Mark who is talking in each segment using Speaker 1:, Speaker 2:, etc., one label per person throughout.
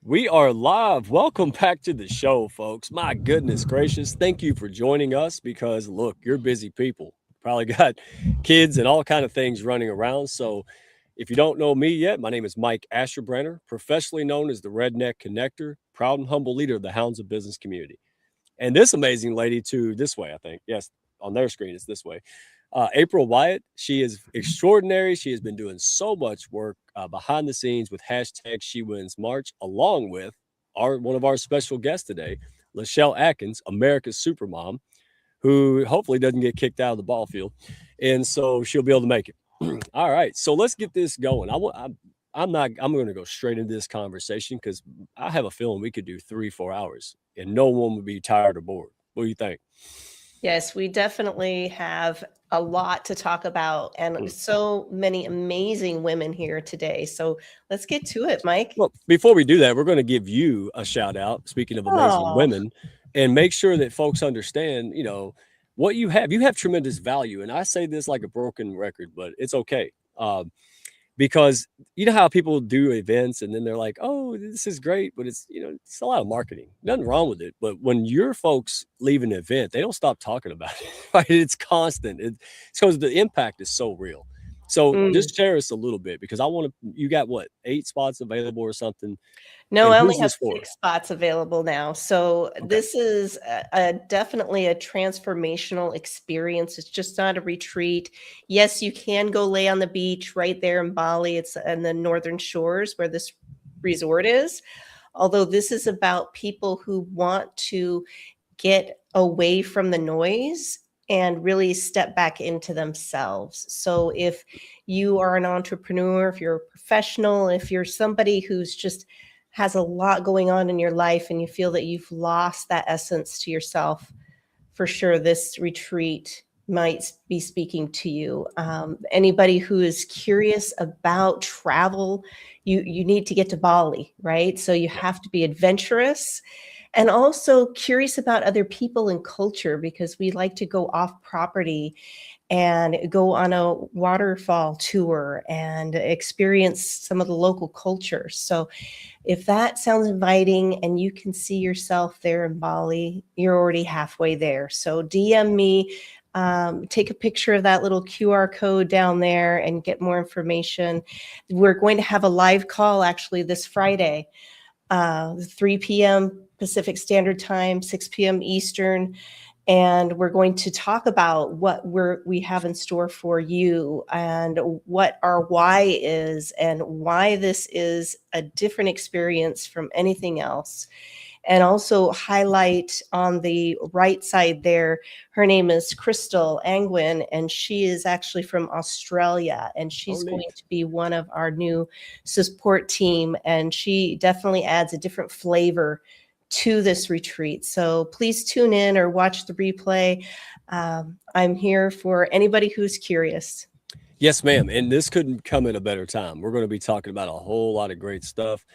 Speaker 1: We are live. Welcome back to the show, folks. My goodness gracious. Thank you for joining us because look, you're busy people. Probably got kids and all kind of things running around. So if you don't know me yet, my name is Mike Asherbrenner, professionally known as the Redneck Connector, proud and humble leader of the Hounds of Business community. And this amazing lady too, this way, I think. Yes, on their screen it's this way. April Wyatt, she is extraordinary. She has been doing so much work behind the scenes with hashtag She Wins March, along with one of our special guests today, Lachelle Atkins, America's Supermom, who hopefully doesn't get kicked out of the ball field, and so she'll be able to make it. All right, so let's get this going. I'm not. I'm going to go straight into this conversation because I have a feeling we could do 3-4 hours and no one would be tired or bored. What do you think?
Speaker 2: Yes, we definitely have a lot to talk about and so many amazing women here today. So let's get to it, Mike.
Speaker 1: Well, before we do that, we're going to give you a shout out. Speaking of amazing
Speaker 2: Oh,
Speaker 1: women, and make sure that folks understand, what you have. You have tremendous value, and I say this like a broken record, but it's okay. Because you know how people do events and then they're like, "Oh, this is great," but it's a lot of marketing. Nothing wrong with it, but when your folks leave an event, they don't stop talking about it. Right? It's constant. It's because the impact is so real. So
Speaker 2: mm.
Speaker 1: just share us a little bit because I want to. You got what 8 spots available or something,
Speaker 2: No,
Speaker 1: and
Speaker 2: I only
Speaker 1: who's
Speaker 2: have
Speaker 1: this for?
Speaker 2: 6 spots available now. So
Speaker 1: Okay,
Speaker 2: this is definitely a transformational experience. It's just not a retreat. Yes, you can go lay on the beach right there in Bali. It's in the northern shores where this resort is. Although this is about people who want to get away from the noise and really step back into themselves. So if you are an entrepreneur, if you're a professional, if you're somebody who's just has a lot going on in your life and you feel that you've lost that essence to yourself, for sure this retreat might be speaking to you. Anybody who is curious about travel, you need to get to Bali, right? So you
Speaker 1: yeah,
Speaker 2: have to be adventurous and also curious about other people and culture because we like to go off property and go on a waterfall tour and experience some of the local culture. So if that sounds inviting and you can see yourself there in Bali, you're already halfway there. So DM me, take a picture of that little QR code down there and get more information. We're going to have a live call actually this Friday, 3 p.m. Pacific Standard Time, 6 p.m. Eastern. And we're going to talk about what we have in store for you and what our why is and why this is a different experience from anything else. And also highlight on the right side there, her name is Crystal Angwin, and she is actually from Australia, and
Speaker 1: oh
Speaker 2: she's going
Speaker 1: neat.
Speaker 2: to be one of our new support team, and she definitely adds a different flavor to this retreat. So please tune in or watch the replay. I'm here for anybody who's curious.
Speaker 1: Yes, ma'am. And this couldn't come at a better time. We're going to be talking about a whole lot of great stuff.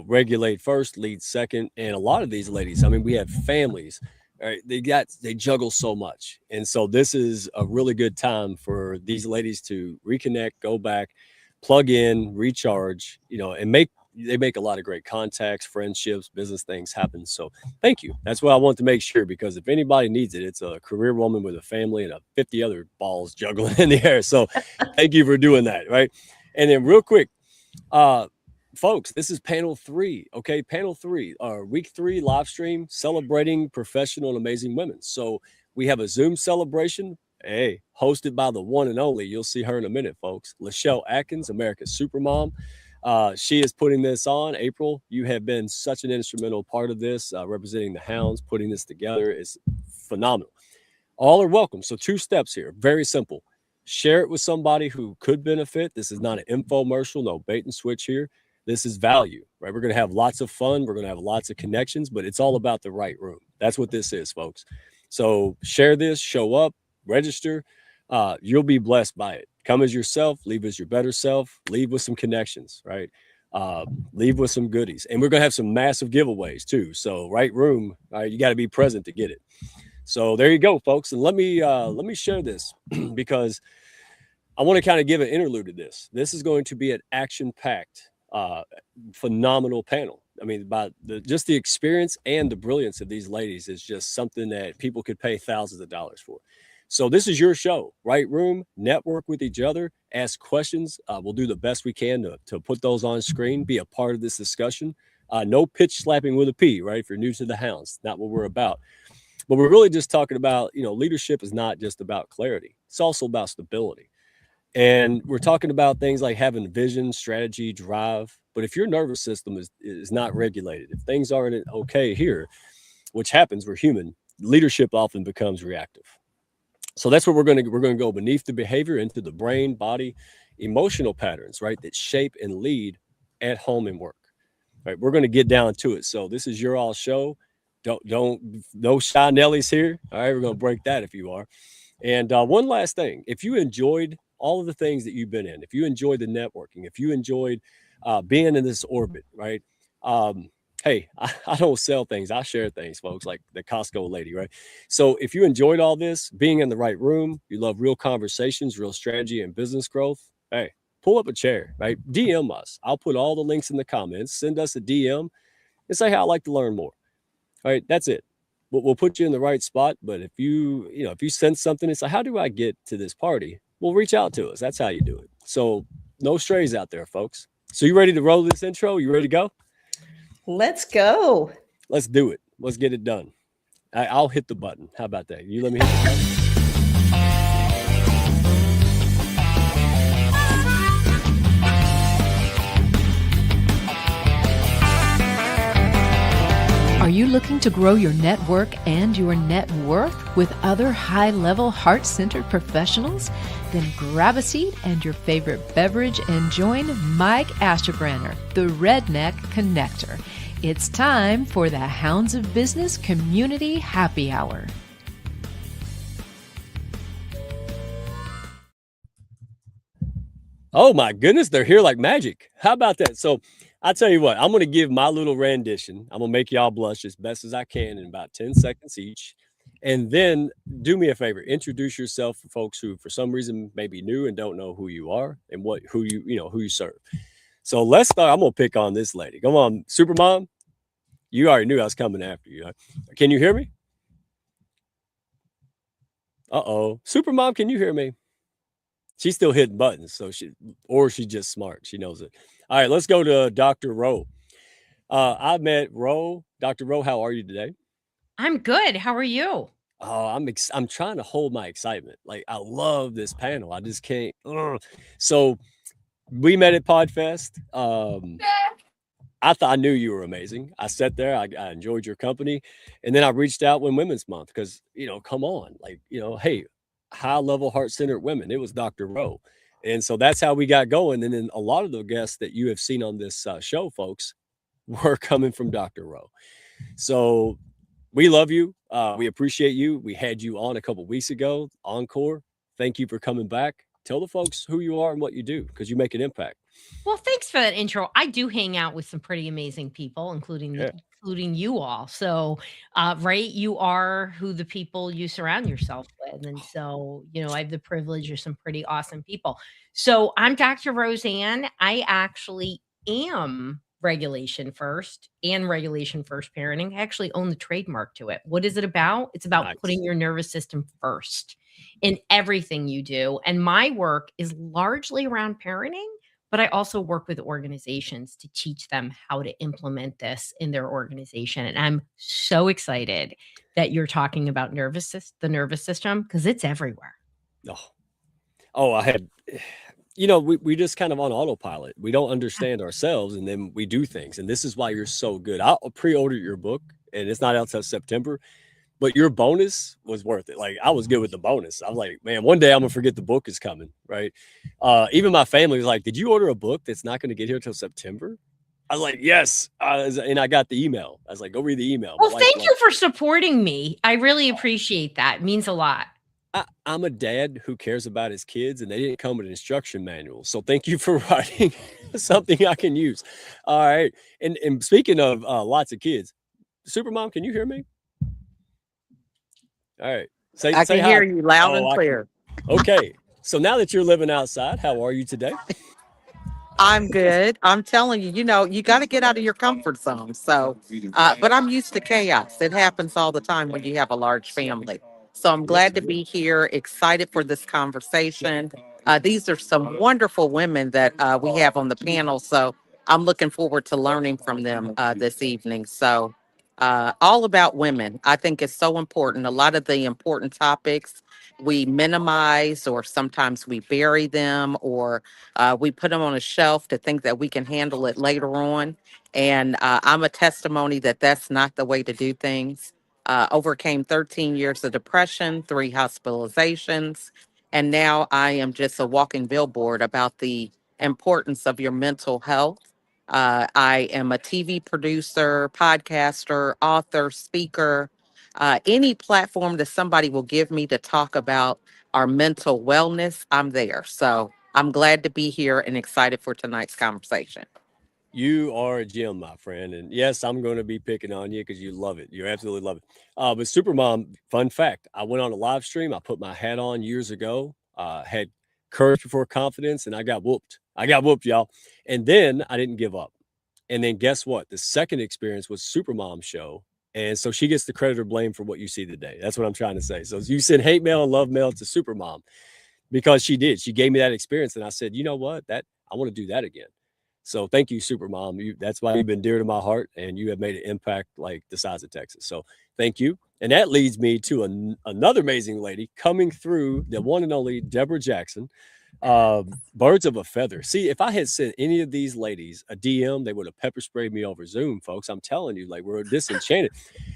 Speaker 1: Regulate first, lead second. And a lot of these ladies, I mean, we have families. Right? They juggle so much. And so this is a really good time for these ladies to reconnect, go back, plug in, recharge, and they make a lot of great contacts, friendships, business things happen. So thank you. That's what I want to make sure because if anybody needs it, it's a career woman with a family and a 50 other balls juggling in the air. So thank you for doing that. Right. And then real quick, uh, folks, this is panel three. Okay. Panel three, week three live stream celebrating professional and amazing women. So we have a Zoom celebration. Hey, hosted by the one and only. You'll see her in a minute, folks. Lachelle Atkins, America's Supermom. She is putting this on. April, you have been such an instrumental part of this, representing the Hounds, putting this together. It's phenomenal. All are welcome. So, 2 steps here, very simple. Share it with somebody who could benefit. This is not an infomercial, no bait and switch here. This is value, right? We're going to have lots of fun. We're going to have lots of connections, but it's all about the right room. That's what this is, folks. So, share this, show up, register. You'll be blessed by it. Come as yourself, leave as your better self, leave with some connections, right? Leave with some goodies. And we're going to have some massive giveaways too. So, right room, you got to be present to get it. So there you go, folks. And let me share this because I want to kind of give an interlude to this. This is going to be an action-packed, phenomenal panel. I mean, by just the experience and the brilliance of these ladies is just something that people could pay thousands of dollars for. So this is your show, right room, network with each other, ask questions. We'll do the best we can to put those on screen, be a part of this discussion. No pitch slapping with a P, right? If you're new to the hounds, not what we're about. But we're really just talking about, leadership is not just about clarity. It's also about stability. And we're talking about things like having vision, strategy, drive. But if your nervous system is not regulated, if things aren't okay here, which happens, we're human, leadership often becomes reactive. So that's what we're going to go beneath the behavior into the brain, body, emotional patterns, right, that shape and lead at home and work. Right, we're going to get down to it. So this is your all show. Don't no shy Nellies here. All right, we're going to break that if you are. And one last thing, if you enjoyed all of the things that you've been in, if you enjoyed the networking, if you enjoyed being in this orbit, right? Hey, I don't sell things. I share things, folks, like the Costco lady, right? So if you enjoyed all this, being in the right room, you love real conversations, real strategy and business growth, hey, pull up a chair, right? DM us. I'll put all the links in the comments. Send us a DM and say, how I'd like to learn more. All right, that's it. We'll put you in the right spot. But if you sense something, it's like, how do I get to this party? Well, reach out to us. That's how you do it. So no strays out there, folks. So you ready to roll this intro? You ready to go?
Speaker 2: Let's go.
Speaker 1: Let's do it. Let's get it done. I'll hit the button. How about that? You let me hit the button.
Speaker 3: Are you looking to grow your network and your net worth with other high-level, heart-centered professionals? Then grab a seat and your favorite beverage and join Mike Ashterbranner, the Redneck Connector. It's time for the Hounds of Business Community Happy Hour.
Speaker 1: Oh my goodness, they're here like magic. How about that? So I'll tell you what, I'm going to give my little rendition. I'm going to make y'all blush as best as I can in about 10 seconds each. And then do me a favor, introduce yourself for folks who for some reason may be new and don't know who you are and who you serve. So let's start. I'm going to pick on this lady. Come on, Supermom. You already knew I was coming after you. Can you hear me? Uh-oh. Supermom, can you hear me? She's still hitting buttons, she's just smart. She knows it. All right, let's go to Dr. Rowe. I met Rowe. Dr. Rowe, how are you today?
Speaker 4: I'm good. How are you?
Speaker 1: Oh, I'm trying to hold my excitement. Like, I love this panel. I just can't. So we met at PodFest. I knew you were amazing. I sat there. I enjoyed your company, and then I reached out when Women's Month because come on, hey, high level heart centered women. It was Dr. Rowe, and so that's how we got going. And then a lot of the guests that you have seen on this show, folks, were coming from Dr. Rowe. So we love you. We appreciate you. We had you on a couple weeks ago, Encore. Thank you for coming back. Tell the folks who you are and what you do because you make an impact.
Speaker 4: Well, thanks for that intro. I do hang out with some pretty amazing people, including you all. So, right, you are who the people you surround yourself with. And so, I have the privilege of some pretty awesome people. So I'm Dr. Roseann. I actually am regulation first and regulation first parenting. I actually own the trademark to it. What is it about? It's about putting your nervous system first in everything you do. And my work is largely around parenting, but I also work with organizations to teach them how to implement this in their organization. And I'm so excited that you're talking about the nervous system because it's everywhere.
Speaker 1: I had, we just kind of on autopilot. We don't understand ourselves and then we do things. And this is why you're so good. I'll pre-order your book and it's not out till September. But your bonus was worth it. Like, I was good with the bonus. I was like, man, one day I'm going to forget the book is coming, right? Even my family was like, did you order a book that's not going to get here till September? I was like, yes. And I got the email. I was like, go read the email.
Speaker 4: Well, thank you for supporting me. I really appreciate that. It means a lot.
Speaker 1: I'm a dad who cares about his kids, and they didn't come with an instruction manual. So thank you for writing something I can use. All right. And speaking of lots of kids, Supermom, can you hear me? All right.
Speaker 5: I can hear you loud and clear.
Speaker 1: Okay. So now that you're living outside, how are you today?
Speaker 5: I'm good. I'm telling you, you got to get out of your comfort zone. So, but I'm used to chaos. It happens all the time when you have a large family. So I'm
Speaker 1: Yes,
Speaker 5: glad
Speaker 1: it
Speaker 5: to
Speaker 1: is.
Speaker 5: be here, excited for this conversation. These are some wonderful women that we have on the panel. So I'm looking forward to learning from them this evening. So, all about women. I think it's so important. A lot of the important topics we minimize, or sometimes we bury them, or we put them on a shelf to think that we can handle it later on. And I'm a testimony that that's not the way to do things. Overcame 13 years of depression, 3 hospitalizations, and now I am just a walking billboard about the importance of your mental health. I am a TV producer, podcaster, author, speaker. Any platform that somebody will give me to talk about our mental wellness, I'm there. So I'm glad to be here and excited for tonight's conversation.
Speaker 1: You are a gem, my friend. And yes, I'm going to be picking on you because you love it. You absolutely love it. But Supermom, fun fact, I went on a live stream. I put my hat on years ago, had courage before confidence, and I got whooped. I got whooped, y'all. And then I didn't give up. And then guess what? The second experience was Supermom's show. And so she gets the credit or blame for what you see today. That's what I'm trying to say. So you send hate mail and love mail to Supermom because she did. She gave me that experience. And I said, you know what? That I want to do that again. So thank you, Supermom. That's why you've been dear to my heart, and you have made an impact like the size of Texas. So thank you. And that leads me to another amazing lady coming through, the one and only Deborah Jackson. Birds of a feather. See, if I had sent any of these ladies a DM, they would have pepper sprayed me over Zoom, folks. I'm telling you, like, we're disenchanted.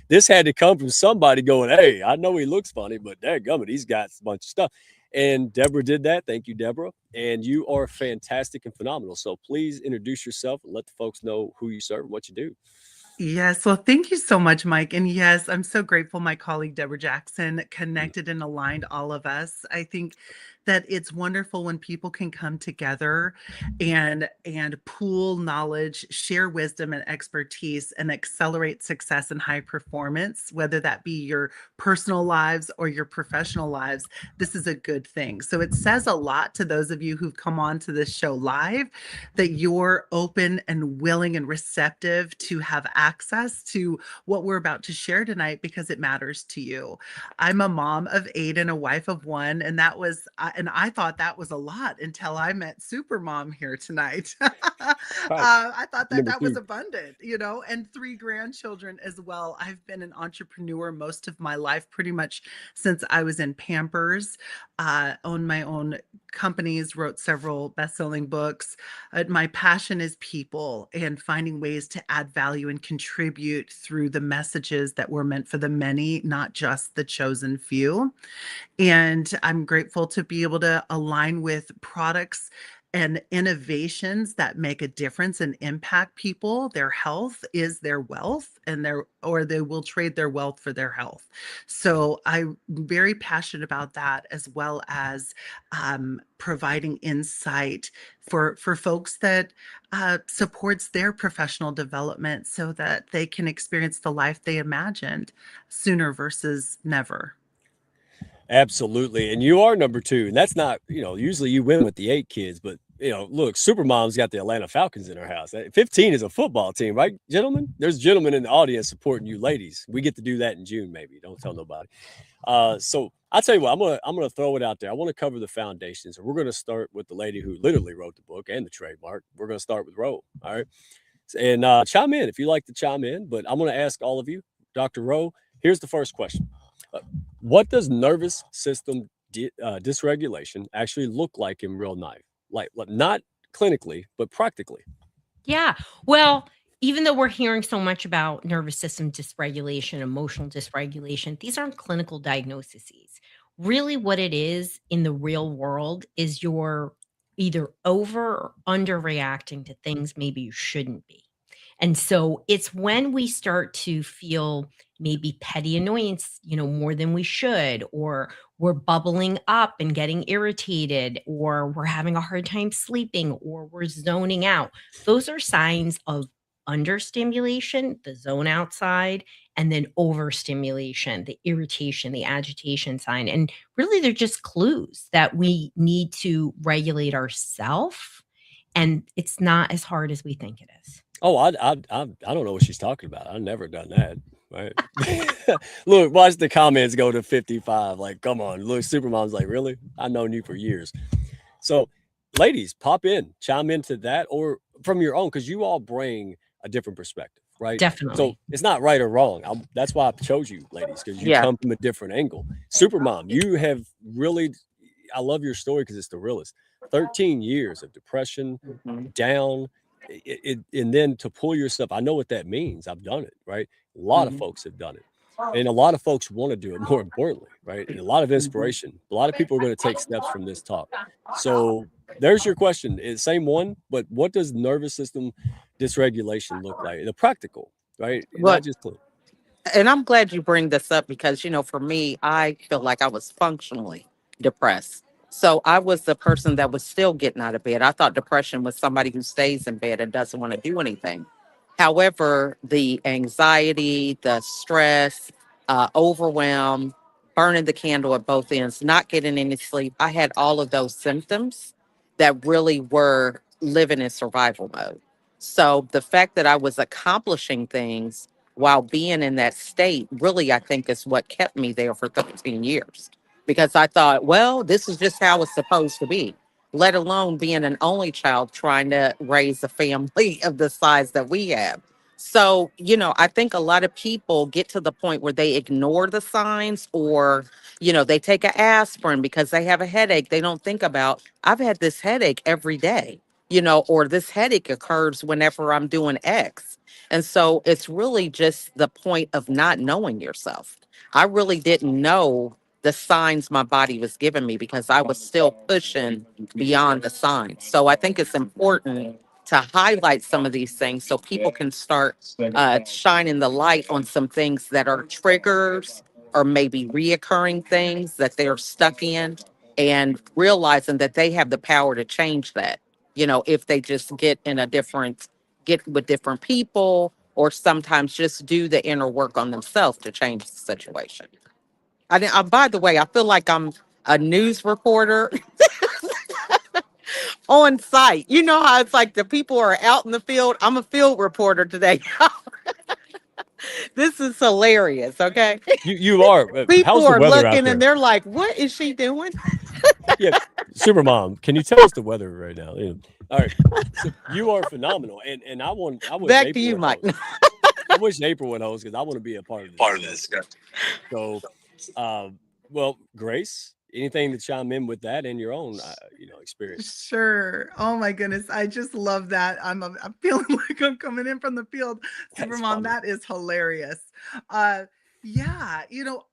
Speaker 1: This had to come from somebody going, hey, I know he looks funny, but dadgummit, he's got a bunch of stuff. And Deborah did that. Thank you, Deborah. And you are fantastic and phenomenal. So please introduce yourself and let the folks know who you serve and what you do.
Speaker 6: Yes, well, thank you so much, Mike. And yes, I'm so grateful my colleague Deborah Jackson connected and aligned all of us. I think that it's wonderful when people can come together and pool knowledge, share wisdom and expertise, and accelerate success and high performance, whether that be your personal lives or your professional lives. This is a good thing. So it says a lot to those of you who've come on to this show live that you're open and willing and receptive to have access to what we're about to share tonight because it matters to you. I'm a mom of 8 and a wife of 1, and I thought that was a lot until I met Supermom here tonight.
Speaker 1: Right.
Speaker 6: I thought that
Speaker 1: Number
Speaker 6: that was
Speaker 1: 2.
Speaker 6: abundant, and 3 grandchildren as well. I've been an entrepreneur most of my life, pretty much since I was in Pampers. Owned my own companies, wrote several best-selling books. My passion is people and finding ways to add value and contribute through the messages that were meant for the many, not just the chosen few. And I'm grateful to be able to align with products and innovations that make a difference and impact people. Their health is their wealth, and they will trade their wealth for their health. So I'm very passionate about that, as well as providing insight for folks that supports their professional development so that they can experience the life they imagined sooner versus never.
Speaker 1: Absolutely. And you are number 2. And that's not, usually you win with the 8 kids, but look, Supermom's got the Atlanta Falcons in her house. 15 is a football team, right, gentlemen? There's gentlemen in the audience supporting you ladies. We get to do that in June, maybe. Don't tell nobody. So I'll tell you what, I'm gonna throw it out there. I want to cover the foundations, and we're gonna start with the lady who literally wrote the book and the trademark. We're gonna start with Roe. All right. And chime in if you like to chime in, but I'm gonna ask all of you, Dr. Rowe, here's the first question. What does nervous system dysregulation actually look like in real life? Like not clinically, but practically.
Speaker 4: Yeah. Well, even though we're hearing so much about nervous system dysregulation, emotional dysregulation, these aren't clinical diagnoses. Really, what it is in the real world is you're either over or under reacting to things maybe you shouldn't be. And so it's when we start to feel maybe petty annoyance, more than we should, or we're bubbling up and getting irritated, or we're having a hard time sleeping, or we're zoning out. Those are signs of understimulation, the zone outside, and then overstimulation, the irritation, the agitation sign. And really, they're just clues that we need to regulate ourselves and it's not as hard as we think it is.
Speaker 1: Oh, I don't know what she's talking about. I've never done that. Right? Look, watch the comments go to 55. Like, come on. Look, Supermom's like, really? I've known you for years. So, ladies, pop in, chime into that, or from your own, because you all bring a different perspective, right? So
Speaker 4: Definitely.
Speaker 1: it's not right or wrong. That's why I chose you, ladies, because you
Speaker 5: Yeah.
Speaker 1: come from a different angle. Supermom, you have really, I love your story because it's the realest. 13 years of depression,
Speaker 5: Mhm.
Speaker 1: down, and then to pull yourself. I know what that means. I've done it, right? A lot of
Speaker 5: Mhm.
Speaker 1: folks have done it. And a lot of folks want to do it, more importantly, right? And a lot of
Speaker 5: Mhm.
Speaker 1: inspiration. A lot of people are going to take steps from this talk. So there's your question. It's same one, but what does nervous system dysregulation look like? The practical, right?
Speaker 5: Well,
Speaker 1: Not just clinical.
Speaker 5: and I'm glad you bring this up because, for me, I feel like I was functionally depressed. So I was the person that was still getting out of bed. I thought depression was somebody who stays in bed and doesn't want to do anything. However, the anxiety, the stress, overwhelm, burning the candle at both ends, not getting any sleep, I had all of those symptoms that really were living in survival mode. So the fact that I was accomplishing things while being in that state, really, I think is what kept me there for 13 years. Because I thought, well, this is just how it's supposed to be, let alone being an only child trying to raise a family of the size that we have. So, I think a lot of people get to the point where they ignore the signs, or, they take an aspirin because they have a headache. They don't think about, I've had this headache every day, or this headache occurs whenever I'm doing X. And so it's really just the point of not knowing yourself. I really didn't know the signs my body was giving me because I was still pushing beyond the signs. So I think it's important to highlight some of these things so people can start shining the light on some things that are triggers or maybe reoccurring things that they're stuck in, and realizing that they have the power to change that, if they just get with different people, or sometimes just do the inner work on themselves to change the situation. By the way, I feel like I'm a news reporter on site. You know how it's like the people are out in the field? I'm a field reporter today. This is hilarious, okay?
Speaker 1: You are.
Speaker 5: People
Speaker 1: How's the
Speaker 5: are
Speaker 1: weather out
Speaker 5: looking
Speaker 1: there?
Speaker 5: and they're like, what is she doing?
Speaker 1: Yeah, Supermom, can you tell us the weather right now? Yeah. All right, so you are phenomenal, and I wish
Speaker 5: Back to
Speaker 1: April
Speaker 5: you,
Speaker 1: would
Speaker 5: Mike.
Speaker 1: host. I wish April would host because I want to be a part of this discussion. So, uh, well, Grace, anything to chime in with that and your own, experience?
Speaker 6: Sure. Oh my goodness. I just love that. I'm feeling like I'm coming in from the field.
Speaker 1: That's
Speaker 6: Supermom,
Speaker 1: funny.
Speaker 6: that is hilarious. Uh yeah,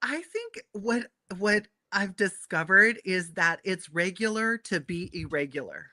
Speaker 6: I think what I've discovered is that it's regular to be irregular.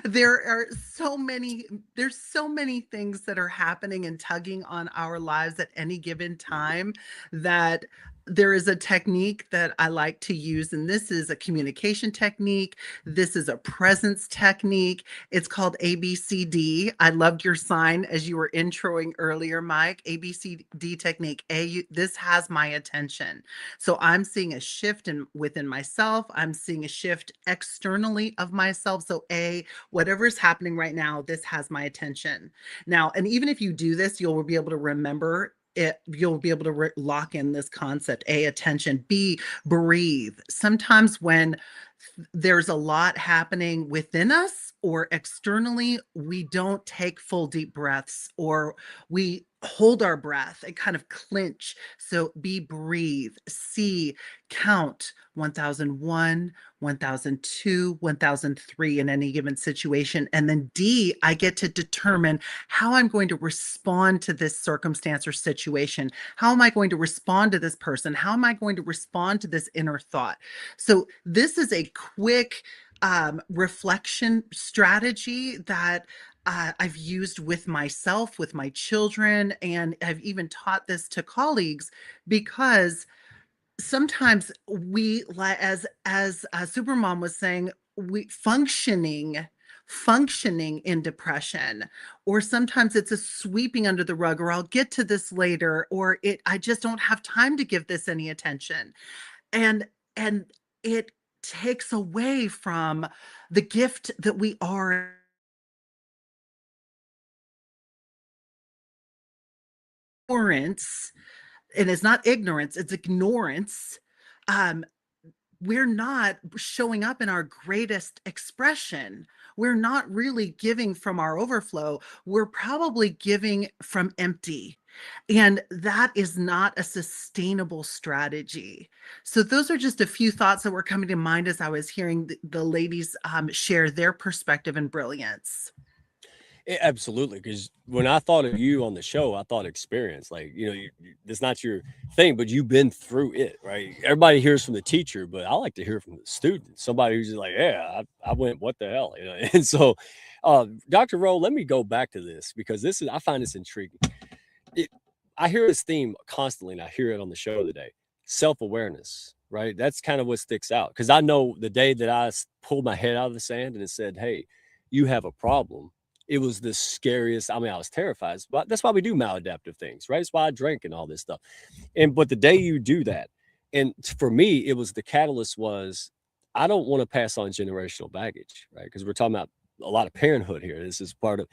Speaker 6: there are so many there's so many things that are happening and tugging on our lives at any given time, that there is a technique that I like to use, and this is a communication technique. This is a presence technique. It's called ABCD. I loved your sign as you were introing earlier, Mike. ABCD technique. This has my attention. So I'm seeing a shift within myself. I'm seeing a shift externally of myself. So whatever is happening right now, this has my attention. Now, and even if you do this, you'll be able to remember it. You'll be able to lock in this concept. Attention. B, breathe. Sometimes when there's a lot happening within us or externally, we don't take full deep breaths, or we hold our breath and kind of clinch. So B, breathe. C, count 1001, 1002, 1003 in any given situation. And then D, I get to determine how I'm going to respond to this circumstance or situation. How am I going to respond to this person? How am I going to respond to this inner thought? So this is a quick reflection strategy that I've used with myself, with my children, and I've even taught this to colleagues, because sometimes we, as Supermom was saying, we functioning in depression, or sometimes it's a sweeping under the rug, or I'll get to this later, or I just don't have time to give this any attention. And and it takes away from the gift that we are ignorance, and it's not ignorance, it's ignorance, um, we're not showing up in our greatest expression. We're not really giving from our overflow. We're probably giving from empty. And that is not a sustainable strategy. So, those are just a few thoughts that were coming to mind as I was hearing the ladies share their perspective and brilliance.
Speaker 1: Absolutely, because when I thought of you on the show, I thought experience. Like, that's not your thing, but you've been through it, right? Everybody hears from the teacher, but I like to hear from the student. Somebody who's just like, yeah, I went, what the hell, And so, Dr. Rowe, let me go back to this because I find this intriguing. I hear this theme constantly, and I hear it on the show today: self-awareness, right? That's kind of what sticks out because I know the day that I pulled my head out of the sand and it said, hey, you have a problem. It was the scariest. I mean, I was terrified, but that's why we do maladaptive things, right? It's why I drink and all this stuff. But the day you do that, and for me, it was the catalyst was I don't want to pass on generational baggage, right? Because we're talking about a lot of parenthood here. This is part of,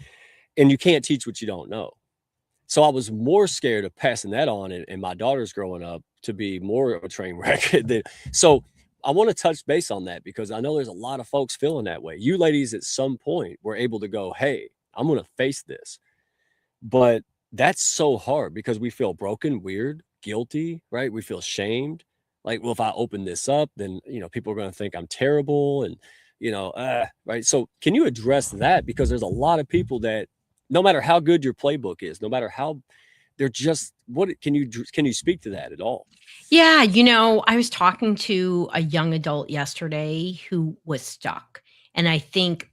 Speaker 1: and you can't teach what you don't know. So I was more scared of passing that on, and my daughter's growing up to be more of a train wreck than so. I want to touch base on that because I know there's a lot of folks feeling that way. You ladies at some point were able to go, hey, I'm going to face this. But that's so hard because we feel broken, weird, guilty, right? We feel shamed. Like, well, if I open this up, then, people are going to think I'm terrible and, right. So can you address that? Because there's a lot of people that no matter how good your playbook is, no matter how they're just, can you speak to that at all?
Speaker 4: Yeah, I was talking to a young adult yesterday who was stuck. And I think,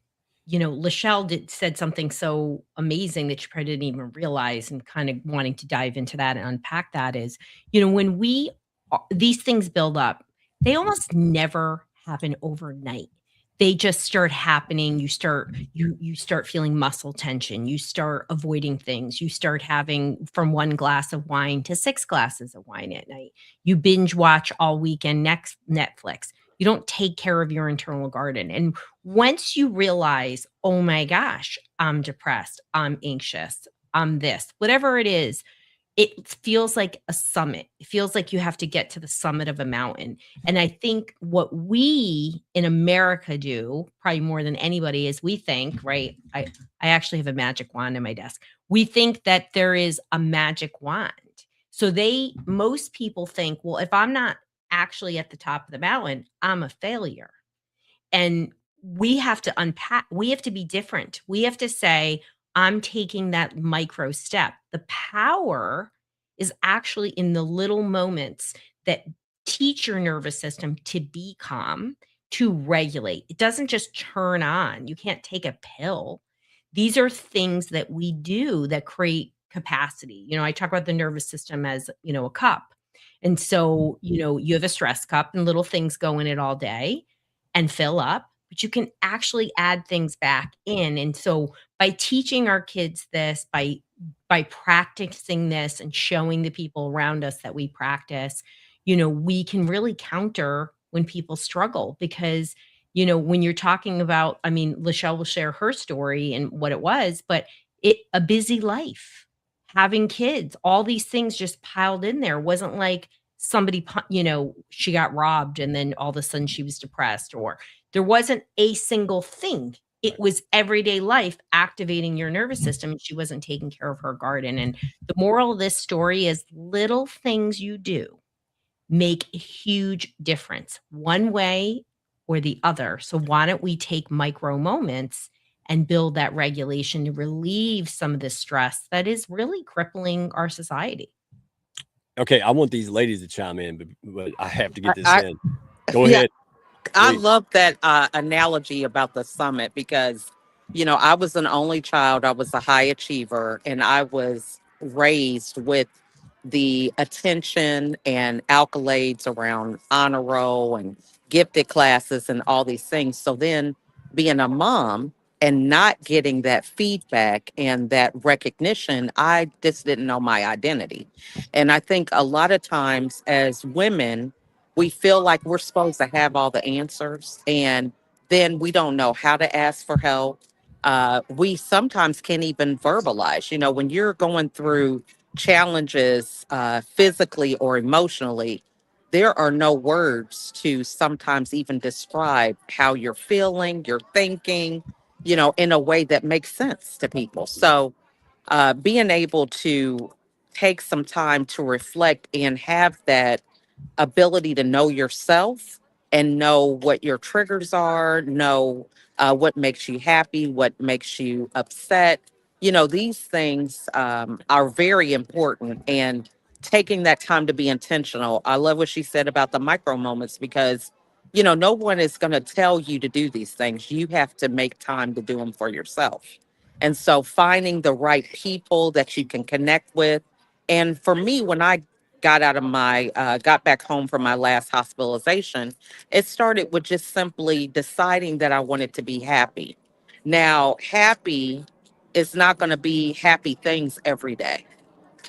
Speaker 4: Lachelle said something so amazing that you probably didn't even realize, and kind of wanting to dive into that and unpack that is, when these things build up, they almost never happen overnight. They just start happening. You start feeling muscle tension. You start avoiding things. You start having from one glass of wine to 6 glasses of wine at night. You binge watch all weekend next Netflix. You don't take care of your internal garden. And once you realize, oh my gosh, I'm depressed, I'm anxious, I'm this, whatever it is, it feels like a summit. It feels like you have to get to the summit of a mountain. And I think what we in America do, probably more than anybody, is we think, right? I actually have a magic wand in my desk. We think that there is a magic wand. So most people think, well, if I'm not actually at the top of the mountain, I'm a failure. And we have to unpack, we have to be different. We have to say, I'm taking that micro step. The power is actually in the little moments that teach your nervous system to be calm, to regulate. It doesn't just turn on. You can't take a pill. These are things that we do that create capacity. I talk about the nervous system as, a cup. And so, you have a stress cup and little things go in it all day and fill up, but you can actually add things back in. And so by teaching our kids this, by practicing this and showing the people around us that we practice, we can really counter when people struggle because, when you're talking about, I mean, Lachelle will share her story and what it was, but a busy life, having kids, all these things just piled in there. Wasn't like somebody, she got robbed and then all of a sudden she was depressed, or there wasn't a single thing. It was everyday life activating your nervous system, and she wasn't taking care of her garden. And the moral of this story is little things you do make a huge difference one way or the other. So why don't we take micro moments and build that regulation to relieve some of the stress that is really crippling our society?
Speaker 1: Okay, I want these ladies to chime in, but I have to get this
Speaker 5: I
Speaker 1: in. Go
Speaker 5: yeah,
Speaker 1: ahead.
Speaker 5: I
Speaker 1: Please.
Speaker 5: love that analogy about the summit because, I was an only child. I was a high achiever, and I was raised with the attention and accolades around honor roll and gifted classes and all these things. So then being a mom and not getting that feedback and that recognition, I just didn't know my identity. And I think a lot of times as women, we feel like we're supposed to have all the answers, and then we don't know how to ask for help. We sometimes can't even verbalize, when you're going through challenges physically or emotionally, there are no words to sometimes even describe how you're feeling, you're thinking, in a way that makes sense to people. So, being able to take some time to reflect and have that ability to know yourself and know what your triggers are, know what makes you happy, what makes you upset. These things are very important. And taking that time to be intentional. I love what she said about the micro moments because, no one is going to tell you to do these things. You have to make time to do them for yourself. And so finding the right people that you can connect with. And for me, when I got back home from my last hospitalization, it started with just simply deciding that I wanted to be happy. Now, happy is not going to be happy things every day,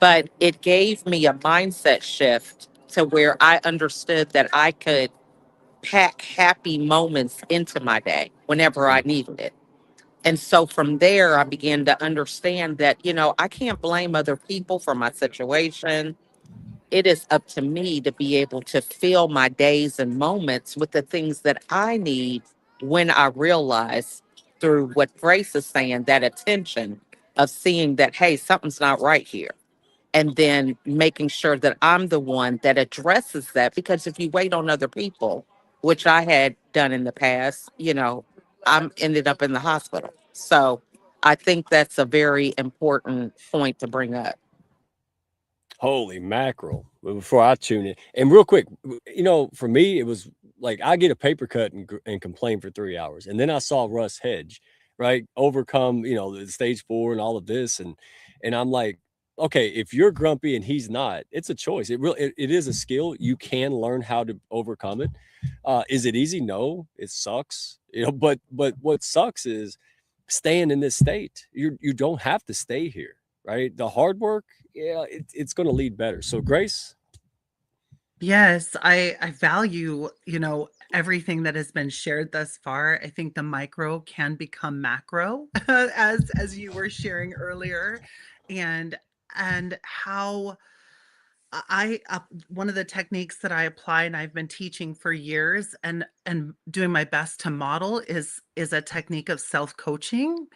Speaker 5: but it gave me a mindset shift to where I understood that I could pack happy moments into my day whenever I needed it. And so from there, I began to understand that, I can't blame other people for my situation. It is up to me to be able to fill my days and moments with the things that I need when I realize through what Grace is saying, that attention of seeing that, hey, something's not right here. And then making sure that I'm the one that addresses that. Because if you wait on other people, which I had done in the past, I'm ended up in the hospital. So I think that's a very important point to bring up.
Speaker 1: Holy mackerel! Well, before I tune in, and real quick, for me, it was like I get a paper cut and complain for 3 hours, and then I saw Russ Hedge, right, overcome the stage 4 and all of this, and I'm like, okay, if you're grumpy and he's not, it's a choice. It is a skill. You can learn how to overcome it. Is it easy? No, it sucks. But what sucks is staying in this state. You don't have to stay here, right? The hard work, yeah, it's going to lead better. So, Grace,
Speaker 6: Yes, I value, everything that has been shared thus far. I think the micro can become macro, as you were sharing earlier, and how one of the techniques that I apply and I've been teaching for years and doing my best to model is a technique of self-coaching.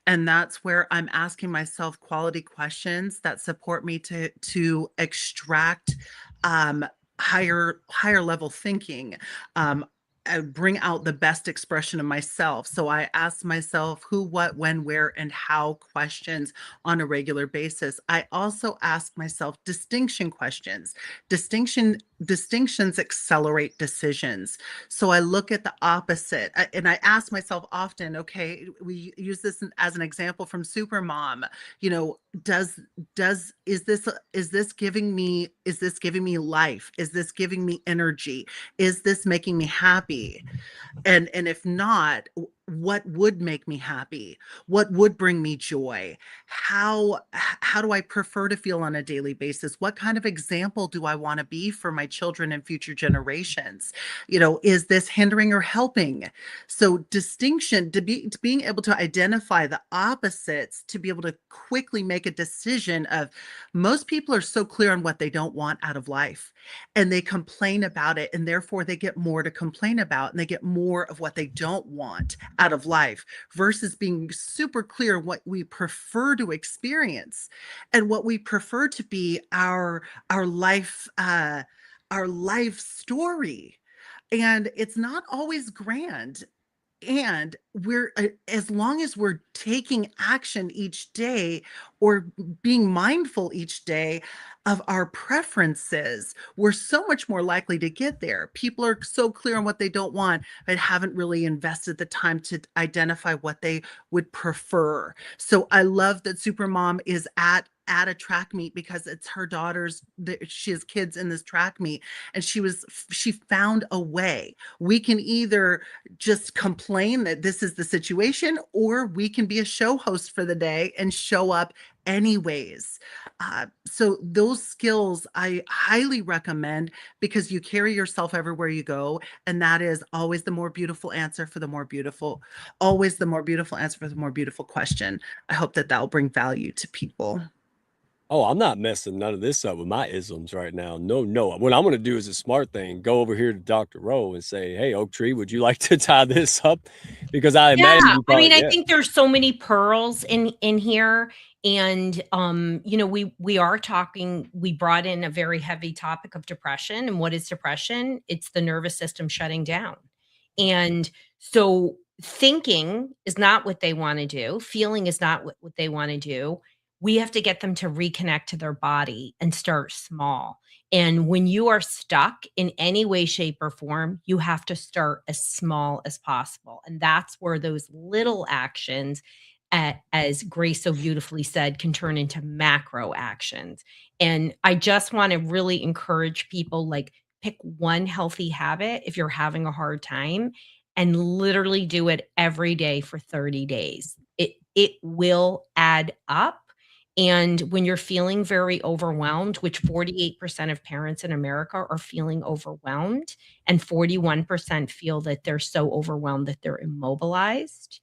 Speaker 6: And that's where I'm asking myself quality questions that support me to extract um, higher level thinking. Um, bring out the best expression of myself. So I ask myself who, what, when, where, and how questions on a regular basis. I also ask myself distinction questions. Distinctions accelerate decisions. So I look at the opposite and I ask myself often, okay, we use this as an example from Supermom, does is this giving me life? Is this giving me energy? Is this making me happy? And if not, what would make me happy? What would bring me joy? How do I prefer to feel on a daily basis? What kind of example do I want to be for my children and future generations? Is this hindering or helping? So distinction, to being able to identify the opposites, to be able to quickly make a decision of, most people are so clear on what they don't want out of life, and they complain about it, and therefore they get more to complain about, and they get more of what they don't want out of life, versus being super clear what we prefer to experience and what we prefer to be our life our life story. And it's not always grand, and we're as long as we're taking action each day, or being mindful each day of our preferences, we're so much more likely to get there. People are so clear on what they don't want, but haven't really invested the time to identify what they would prefer. So I love that Supermom is at a track meet, because it's her daughter's, she has kids in this track meet, and she found a way. We can either just complain that this is the situation, or we can be a show host for the day and show up anyways. So those skills I highly recommend, because you carry yourself everywhere you go. And that is always the more beautiful answer for the more beautiful, always the more beautiful answer for the more beautiful question. I hope that will bring value to people.
Speaker 1: Oh, I'm not messing none of this up with my isms right now. No, no. What I'm going to do is a smart thing. Go over here to Dr. Rowe and say, "Hey, Oak Tree, would you like to tie this up?" Because I
Speaker 4: Yeah,
Speaker 1: imagine you
Speaker 4: I mean,
Speaker 1: probably,
Speaker 4: I
Speaker 1: yeah.
Speaker 4: think there's so many pearls in here, and you know, we are talking. We brought in a very heavy topic of depression, and what is depression? It's the nervous system shutting down, and so thinking is not what they want to do. Feeling is not what they want to do. We have to get them to reconnect to their body and start small. And when you are stuck in any way, shape, or form, you have to start as small as possible. And that's where those little actions, as Grace so beautifully said, can turn into macro actions. And I just want to really encourage people, like, pick one healthy habit if you're having a hard time and literally do it every day for 30 days. It will add up, and when you're feeling very overwhelmed, which 48% of parents in America are feeling overwhelmed, and 41% feel that they're so overwhelmed that they're immobilized,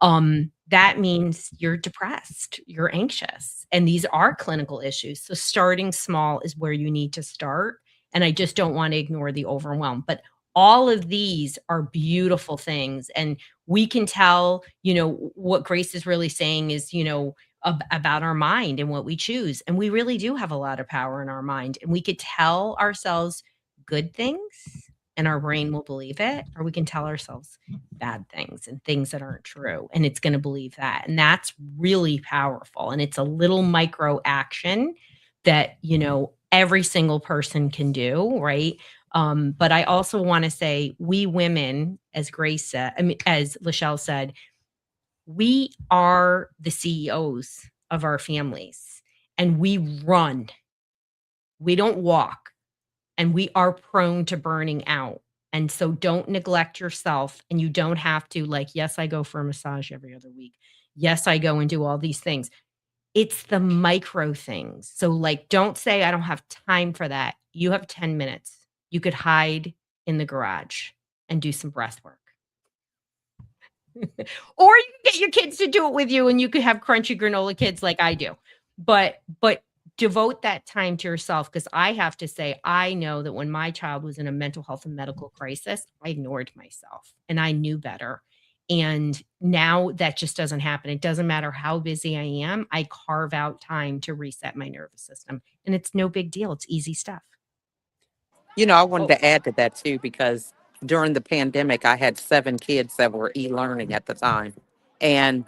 Speaker 4: that means you're depressed, you're anxious, and these are clinical issues. So starting small is where you need to start. And I just don't want to ignore the overwhelm. But all of these are beautiful things. And we can tell, you know, what Grace is really saying is, you know, about our mind and what we choose. And we really do have a lot of power in our mind. And we could tell ourselves good things and our brain will believe it, or we can tell ourselves bad things and things that aren't true, and it's going to believe that. And that's really powerful. And it's a little micro action that, you know, every single person can do, right? But I also want to say, we women, as Grace said, I mean, as Lachelle said, we are the CEOs of our families, and we run, we don't walk, and we are prone to burning out. And so don't neglect yourself, and you don't have to, like, yes, I go for a massage every other week. Yes, I go and do all these things. It's the micro things. So, like, don't say I don't have time for that. You have 10 minutes. You could hide in the garage and do some breath work. Or you can get your kids to do it with you, and you could have crunchy granola kids like I do. But devote that time to yourself, because I have to say, I know that when my child was in a mental health and medical crisis, I ignored myself and I knew better. And now that just doesn't happen. It doesn't matter how busy I am. I carve out time to reset my nervous system, and it's no big deal. It's easy stuff.
Speaker 5: You know, I wanted
Speaker 1: Oh,
Speaker 5: to add to that too, because during the pandemic, I had 7 kids that were e learning at the time. And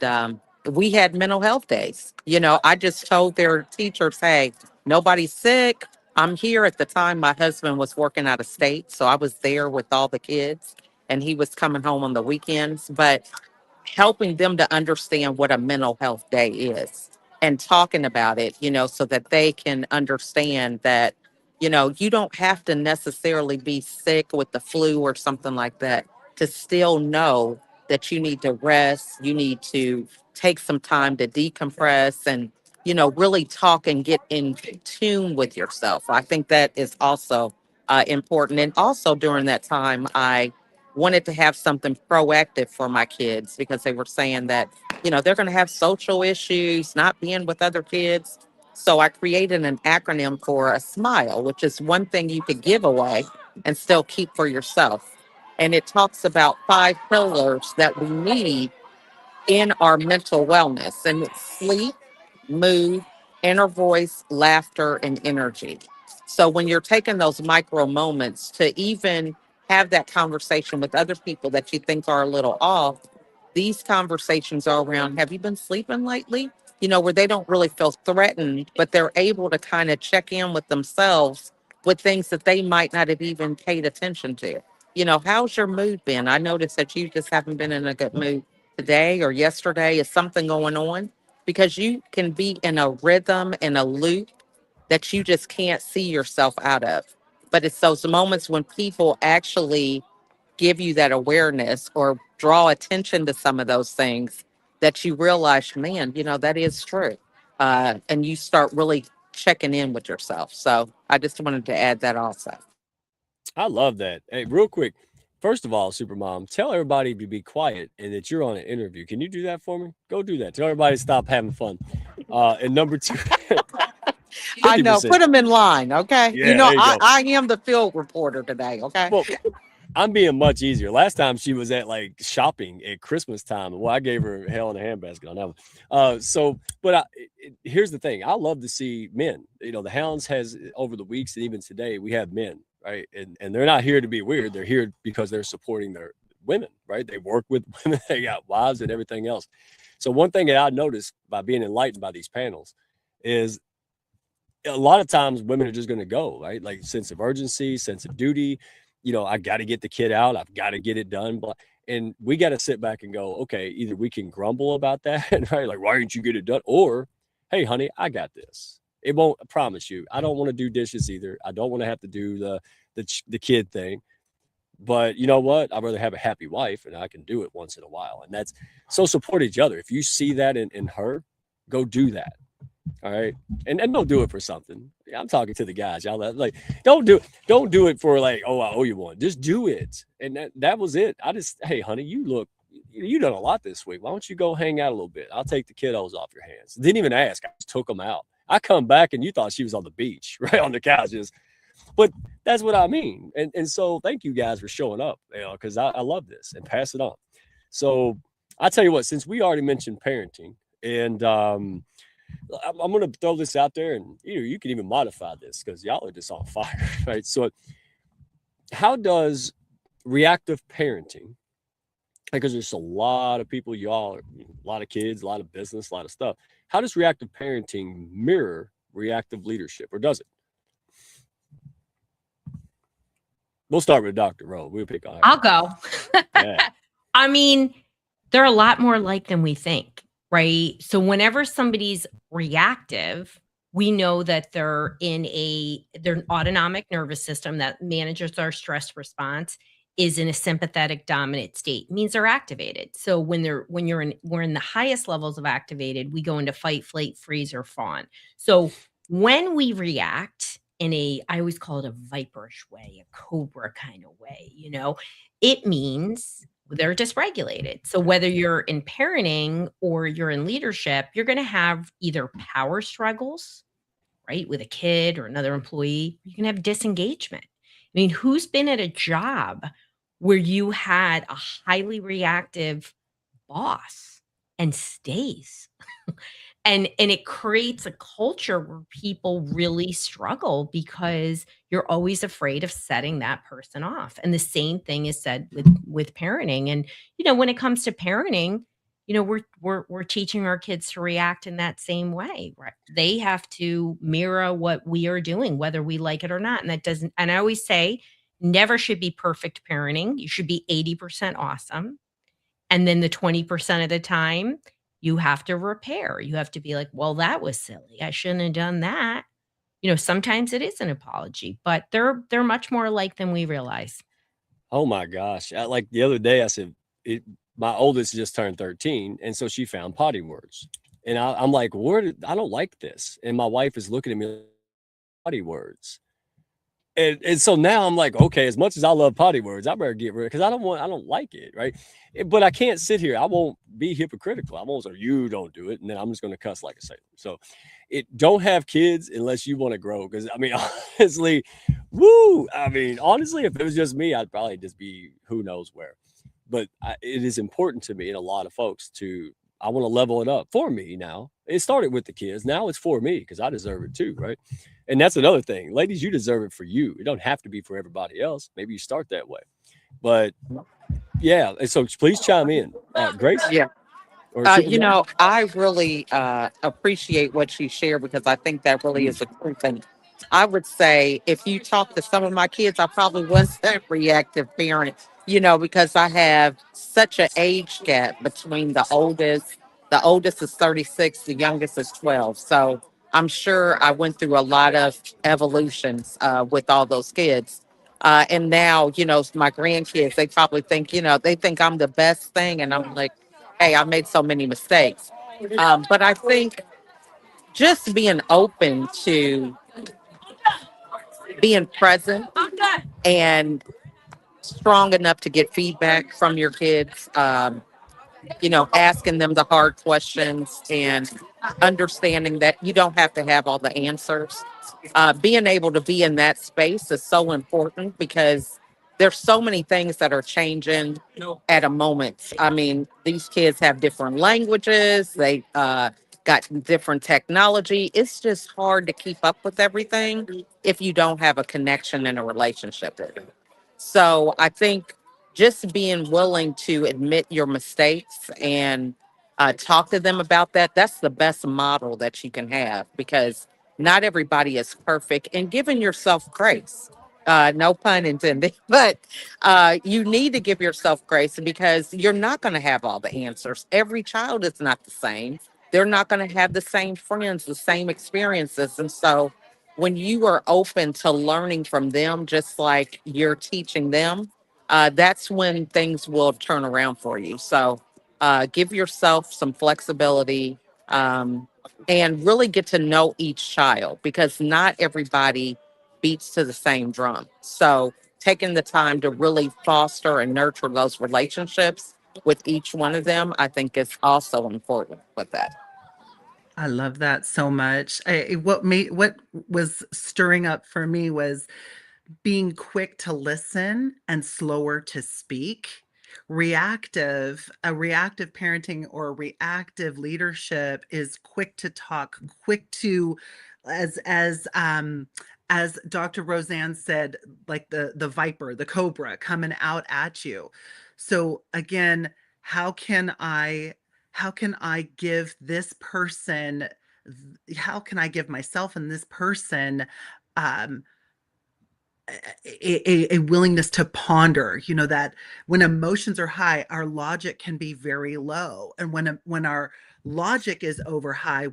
Speaker 5: we had mental health days. You know, I just told their teachers, hey, nobody's sick. I'm here. At the time, my husband was working out of state. So I was there with all the kids, and he was coming home on the weekends. But helping them to understand what a mental health day is and talking about it, you know, so that they can understand that, you know, you don't have to necessarily be sick with the flu or something like that to still know that you need to rest, you need to take some time to decompress and, you know, really talk and get in tune with yourself. I think that is also important. And also during that time, I wanted to have something proactive for my kids because they were saying that, you know, they're going to have social issues, not being with other kids. So I created an acronym for a smile, which is one thing you could give away and still keep for yourself. And it talks about 5 pillars that we need in our mental wellness, and it's sleep, mood, inner voice, laughter, and energy. So when you're taking those micro moments to even have that conversation with other people that you think are a little off, these conversations are around, have you been sleeping lately? You know, where they don't really feel threatened, but they're able to kind of check in with themselves with things that they might not have even paid attention to. You know, how's your mood been? I noticed that you just haven't been in a good mood today or yesterday. Is something going on? Because you can be in a rhythm and a loop that you just can't see yourself out of. But it's those moments when people actually give you that awareness or draw attention to some of those things that you realize, man, you know, that is true. And you start really checking in with yourself. So I just wanted to add that also.
Speaker 1: I love that. Hey, real quick. First of all, Supermom, tell everybody to be quiet and that you're on an interview. Can you do that for me? Go do that. Tell everybody to stop having fun. And number two,
Speaker 5: I know.
Speaker 1: 50%.
Speaker 5: Put them in line, okay?
Speaker 1: Yeah, there you go.
Speaker 5: I am the field reporter today, okay?
Speaker 1: Well, I'm being much easier. Last time she was at like shopping at Christmas time. Well, I gave her hell in a handbasket on that one. But here's the thing. I love to see men. The Hounds has over the weeks and even today we have men, right? And they're not here to be weird. They're here because they're supporting their women, right? They work with women. They got wives and everything else. So one thing that I noticed by being enlightened by these panels is a lot of times women are just going to go, right? Like sense of urgency, sense of duty. I got to get the kid out. I've got to get it done. And we got to sit back and go, okay, either we can grumble about that, right? Like, why didn't you get it done? Or, hey, honey, I got this. It won't, I promise you. I don't want to do dishes either. I don't want to have to do the kid thing. But you know what? I'd rather have a happy wife and I can do it once in a while. And that's so support each other. If you see that in her, go do that. All right. And don't do it for something. I'm talking to the guys. Y'all like, don't do it for like, oh, I owe you one. Just do it. And that was it. Hey, honey, you done a lot this week. Why don't you go hang out a little bit? I'll take the kiddos off your hands. Didn't even ask. I just took them out. I come back and you thought she was on the beach, right? On the couches. But that's what I mean. And so thank you guys for showing up, because I love this and pass it on. So I tell you what, since we already mentioned parenting and, I'm going to throw this out there and you can even modify this because y'all are just on fire, right? So how does reactive parenting, because there's a lot of people, a lot of kids, a lot of business, a lot of stuff. How does reactive parenting mirror reactive leadership, or does it? We'll start with Dr. Rowe. We'll pick on her.
Speaker 4: I'll go.
Speaker 1: Yeah.
Speaker 4: I mean, they're a lot more alike than we think. Right. So whenever somebody's reactive, we know that they're in their autonomic nervous system that manages our stress response is in a sympathetic dominant state. It means they're activated. So we're in the highest levels of activated, we go into fight, flight, freeze, or fawn. So when we react I always call it a viperish way, a cobra kind of way, it means they're dysregulated. So whether you're in parenting or you're in leadership, you're going to have either power struggles, right, with a kid or another employee. You can have disengagement. I mean, who's been at a job where you had a highly reactive boss and stays? And it creates a culture where people really struggle because you're always afraid of setting that person off. And the same thing is said with parenting. And when it comes to parenting, we're teaching our kids to react in that same way, right? They have to mirror what we are doing, whether we like it or not. And I always say, never should be perfect parenting. You should be 80% awesome. And then the 20% of the time, you have to repair. You have to be like, well, that was silly. I shouldn't have done that. Sometimes it is an apology, but they're much more alike than we realize.
Speaker 1: Oh my gosh. Like the other day I said, my oldest just turned 13. And so she found potty words. And I'm like, I don't like this. And my wife is looking at me like, potty words. And so now I'm like, okay, as much as I love potty words, I better get rid of it because I don't like it, right? But I can't sit here. I won't be hypocritical. I won't say, you don't do it. And then I'm just going to cuss like a sailor. So don't have kids unless you want to grow. Because, I mean, honestly, honestly, if it was just me, I'd probably just be who knows where. But it is important to me and a lot of folks I want to level it up for me now. It started with the kids. Now it's for me because I deserve it too, right? And that's another thing. Ladies, you deserve it for you. It don't have to be for everybody else. Maybe you start that way. But yeah, and so please chime in. Grace?
Speaker 5: Yeah. I really appreciate what you share because I think that really is a true thing. I would say if you talk to some of my kids, I probably was that reactive parent, because I have such an age gap between the oldest. The oldest is 36, the youngest is 12. So I'm sure I went through a lot of evolutions with all those kids. And now, my grandkids, they probably think, they think I'm the best thing. And I'm like, hey, I made so many mistakes. But I think just being open to being present and strong enough to get feedback from your kids, asking them the hard questions and understanding that you don't have to have all the answers. Being able to be in that space is so important because there's so many things that are changing at a moment. I mean, these kids have different languages, they got different technology. It's just hard to keep up with everything if you don't have a connection and a relationship with it. So I think just being willing to admit your mistakes and talk to them about that, that's the best model that you can have because not everybody is perfect, and giving yourself grace. No pun intended, but you need to give yourself grace because you're not going to have all the answers. Every child is not the same. They're not going to have the same friends, the same experiences. And so when you are open to learning from them, just like you're teaching them, that's when things will turn around for you. So give yourself some flexibility. And really get to know each child because not everybody beats to the same drum. So taking the time to really foster and nurture those relationships with each one of them, I think is also important with that.
Speaker 6: I love that so much. What was stirring up for me was being quick to listen and slower to speak. A reactive parenting or reactive leadership is quick to talk, quick to, as Dr. Roseann said, like the viper, the cobra coming out at you. So again, how can I how can I give this person, how can I give myself and this person um a willingness to ponder, that when emotions are high, our logic can be very low. And when our logic is over high,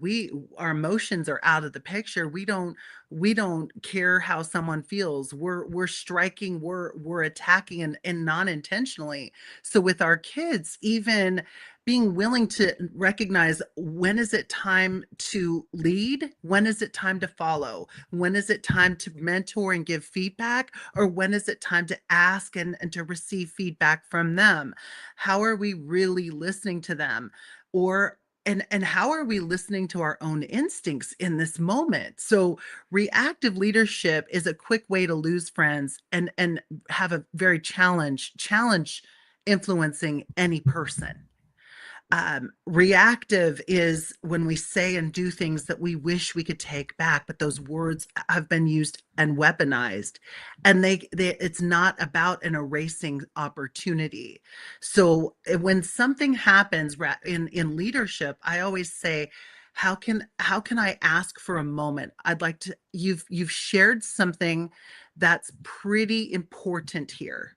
Speaker 6: our emotions are out of the picture. We don't care how someone feels. We're striking, we're attacking and non-intentionally. So with our kids, even being willing to recognize, when is it time to lead? When is it time to follow? When is it time to mentor and give feedback? Or when is it time to ask and to receive feedback from them? How are we really listening to them? Or and how are we listening to our own instincts in this moment? So reactive leadership is a quick way to lose friends and have a very challenge influencing any person. Reactive is when we say and do things that we wish we could take back, but those words have been used and weaponized, and it's not about an erasing opportunity. So when something happens in leadership, I always say, how can I ask for a moment? I'd like to, you've shared something that's pretty important here,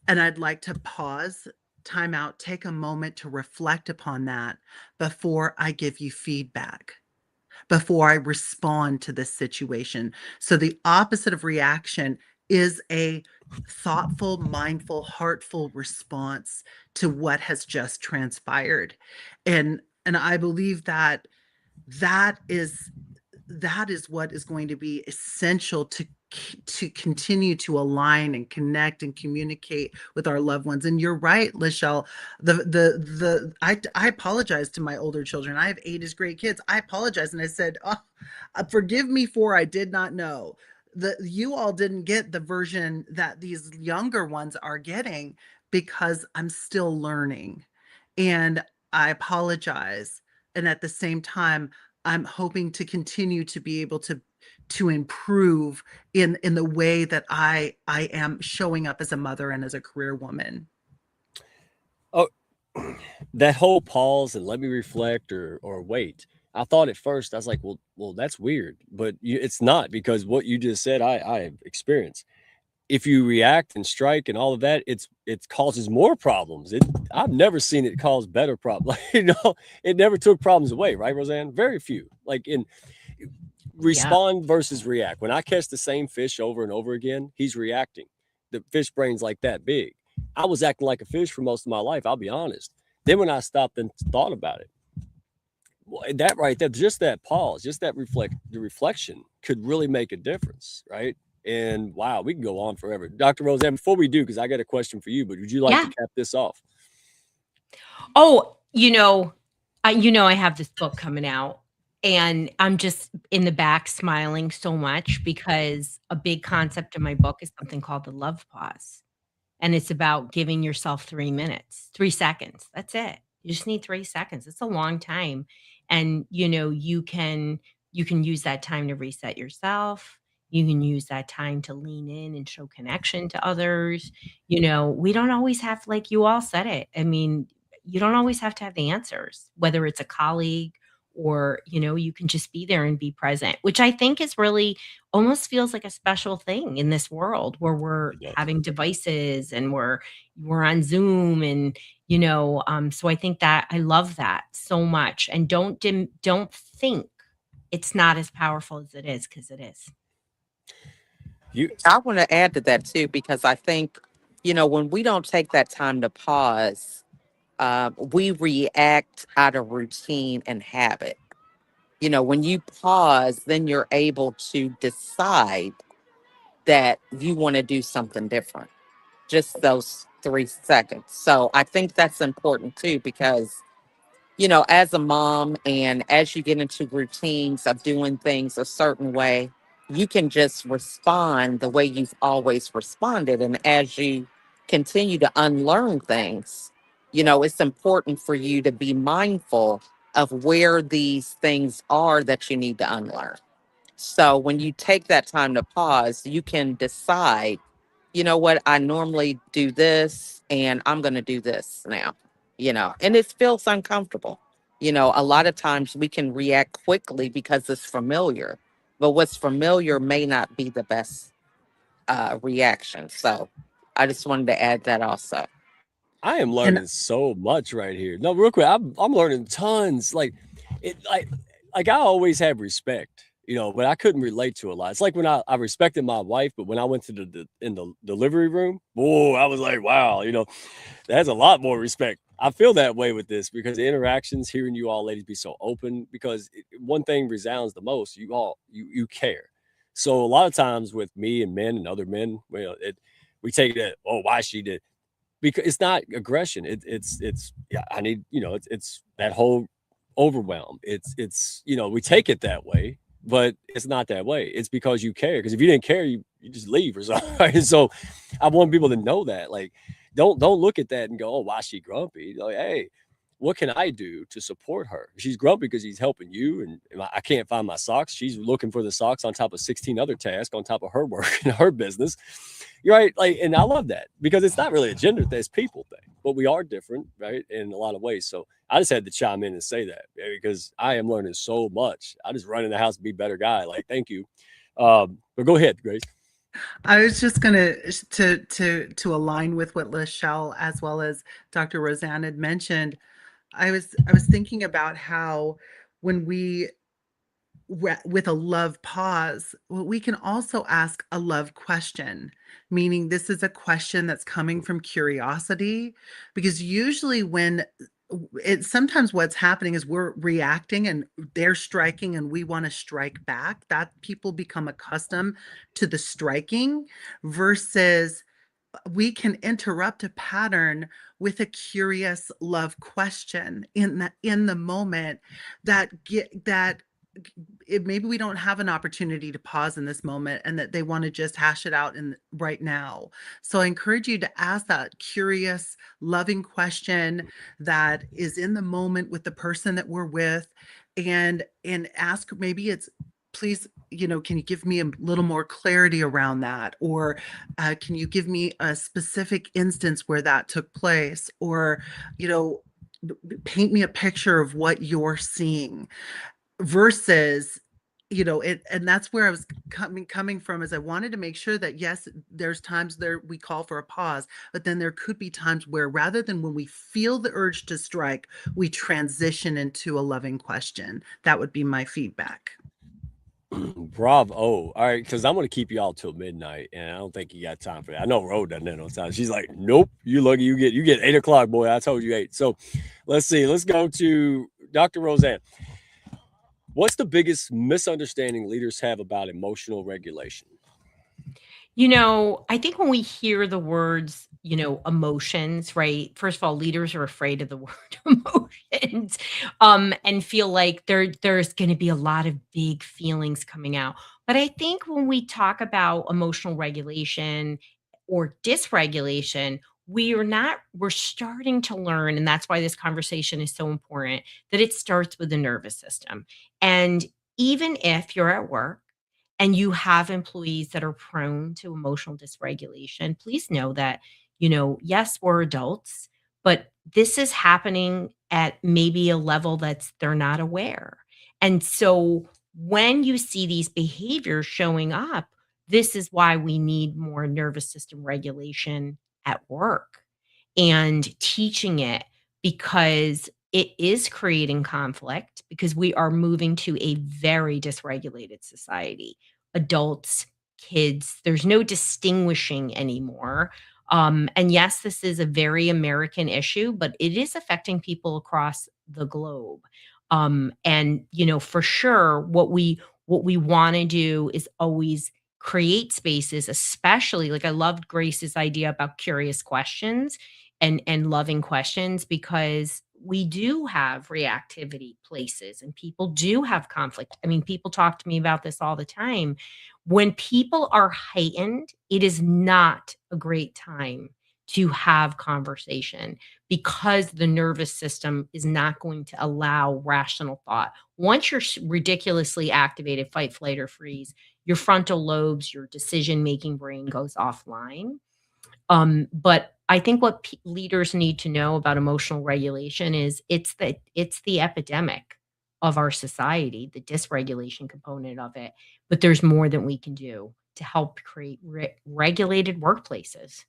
Speaker 6: and I'd like to pause, time out, take a moment to reflect upon that before I give you feedback, before I respond to this situation. So the opposite of reaction is a thoughtful, mindful, heartful response to what has just transpired. And I believe that that is what is going to be essential to continue to align and connect and communicate with our loved ones. And you're right, Lachelle. I apologize to my older children. I have 8 as great kids. I apologize, and I said, "Oh, forgive me for I did not know." You all didn't get the version that these younger ones are getting because I'm still learning, and I apologize. And at the same time, I'm hoping to continue to be able to improve in the way that I am showing up as a mother and as a career woman.
Speaker 1: Oh, that whole pause and let me reflect or wait. I thought at first I was like, well, that's weird, but it's not, because what you just said, I have experienced. If you react and strike and all of that, it causes more problems. I've never seen it cause better problems. It never took problems away, right, Roseann? Very few. Like in respond versus react. When I catch the same fish over and over again, he's reacting. The fish brain's like that big. I was acting like a fish for most of my life, I'll be honest. Then when I stopped and thought about it, well, that right there, just that pause, just that the reflection could really make a difference, right? And wow, we can go on forever. Dr. Roseann, before we do, because I got a question for you, but would you like to cap this off?
Speaker 4: Oh, I have this book coming out, and I'm just in the back smiling so much because a big concept in my book is something called the love pause. And it's about giving yourself 3 minutes, 3 seconds. That's it. You just need 3 seconds. It's a long time. And, you can use that time to reset yourself. You can use that time to lean in and show connection to others. We don't always have, like you all said it. I mean, you don't always have to have the answers, whether it's a colleague or, you can just be there and be present, which I think is really almost feels like a special thing in this world where we're
Speaker 1: It does.
Speaker 4: having devices and we're on Zoom and so I think that I love that so much. And don't think it's not as powerful as it is, because it is.
Speaker 5: I want to add to that too, because I think, when we don't take that time to pause, we react out of routine and habit. When you pause, then you're able to decide that you want to do something different. Just those 3 seconds. So I think that's important too, because as a mom and as you get into routines of doing things a certain way, you can just respond the way you've always responded. And as you continue to unlearn things, it's important for you to be mindful of where these things are that you need to unlearn. So when you take that time to pause, you can decide, what, I normally do this and I'm going to do this now, and it feels uncomfortable. A lot of times we can react quickly because it's familiar, but what's familiar may not be the best reaction. So I just wanted to add that also.
Speaker 1: I am
Speaker 6: And
Speaker 1: learning so much right here. No, real quick, I'm learning tons. It, like I always have respect, but I couldn't relate to a lot. It's like when I respected my wife, but when I went to in the delivery room, whoa, I was like, wow, that's a lot more respect. I feel that way with this because the interactions, hearing you all ladies be so open, because one thing resounds the most, you care. So a lot of times with me and men and other men, we take that, oh, why she did, because it's not aggression. It's yeah, I need, it's that whole overwhelm. It's we take it that way, but it's not that way. It's because you care. Because if you didn't care, you just leave or something. Right? So I want people to know that. Like, don't look at that and go, oh, why is she grumpy? Like, hey, what can I do to support her? She's grumpy because he's helping you, and I can't find my socks. She's looking for the socks on top of 16 other tasks on top of her work and her business. You're right. Like, and I love that because it's not really a gender thing, it's people thing, but we are different, right? In a lot of ways. So I just had to chime in and say that because I am learning so much. I just run in the house and be a better guy. Like, thank you. But go ahead, Grace.
Speaker 6: I was just gonna to align with what Lachelle as well as Dr. Roseann had mentioned. I was thinking about how when we with a love pause, well, we can also ask a love question, meaning this is a question that's coming from curiosity, because usually when sometimes what's happening is we're reacting and they're striking and we want to strike back, that people become accustomed to the striking versus we can interrupt a pattern with a curious love question in the moment that maybe we don't have an opportunity to pause in this moment and that they want to just hash it out in right now. So I encourage you to ask that curious, loving question that is in the moment with the person that we're with, and ask, maybe it's, please, can you give me a little more clarity around that? Or can you give me a specific instance where that took place? Or, paint me a picture of what you're seeing versus it. And that's where I was coming from, is I wanted to make sure that yes, there's times there we call for a pause, but then there could be times where rather than when we feel the urge to strike, we transition into a loving question. That would be my feedback.
Speaker 1: Bravo. All right, because I'm gonna keep y'all till midnight, and I don't think you got time for that. I know Ro doesn't have no time. She's like, nope, you lucky you get 8 o'clock, boy. I told you 8. So let's see. Let's go to Dr. Roseann. What's the biggest misunderstanding leaders have about emotional regulation?
Speaker 4: I think when we hear the words emotions, right? First of all, leaders are afraid of the word emotions, and feel like there's going to be a lot of big feelings coming out. But I think when we talk about emotional regulation or dysregulation, we're starting to learn, and that's why this conversation is so important, that it starts with the nervous system. And even if you're at work and you have employees that are prone to emotional dysregulation, please know that, yes, we're adults, but this is happening at maybe a level that's they're not aware. And so when you see these behaviors showing up, this is why we need more nervous system regulation at work and teaching it, because it is creating conflict, because we are moving to a very dysregulated society. Adults, kids, there's no distinguishing anymore. And yes, this is a very American issue, but it is affecting people across the globe. And for sure, what we want to do is always create spaces, especially like I loved Grace's idea about curious questions and loving questions, because we do have reactivity places and people do have conflict. I mean, people talk to me about this all the time. When people are heightened, it is not a great time to have conversation, because the nervous system is not going to allow rational thought. Once you're ridiculously activated, fight, flight, or freeze, your frontal lobes, your decision making brain goes offline. But I think what leaders need to know about emotional regulation is it's the epidemic of our society, the dysregulation component of it. But there's more that we can do to help create regulated workplaces.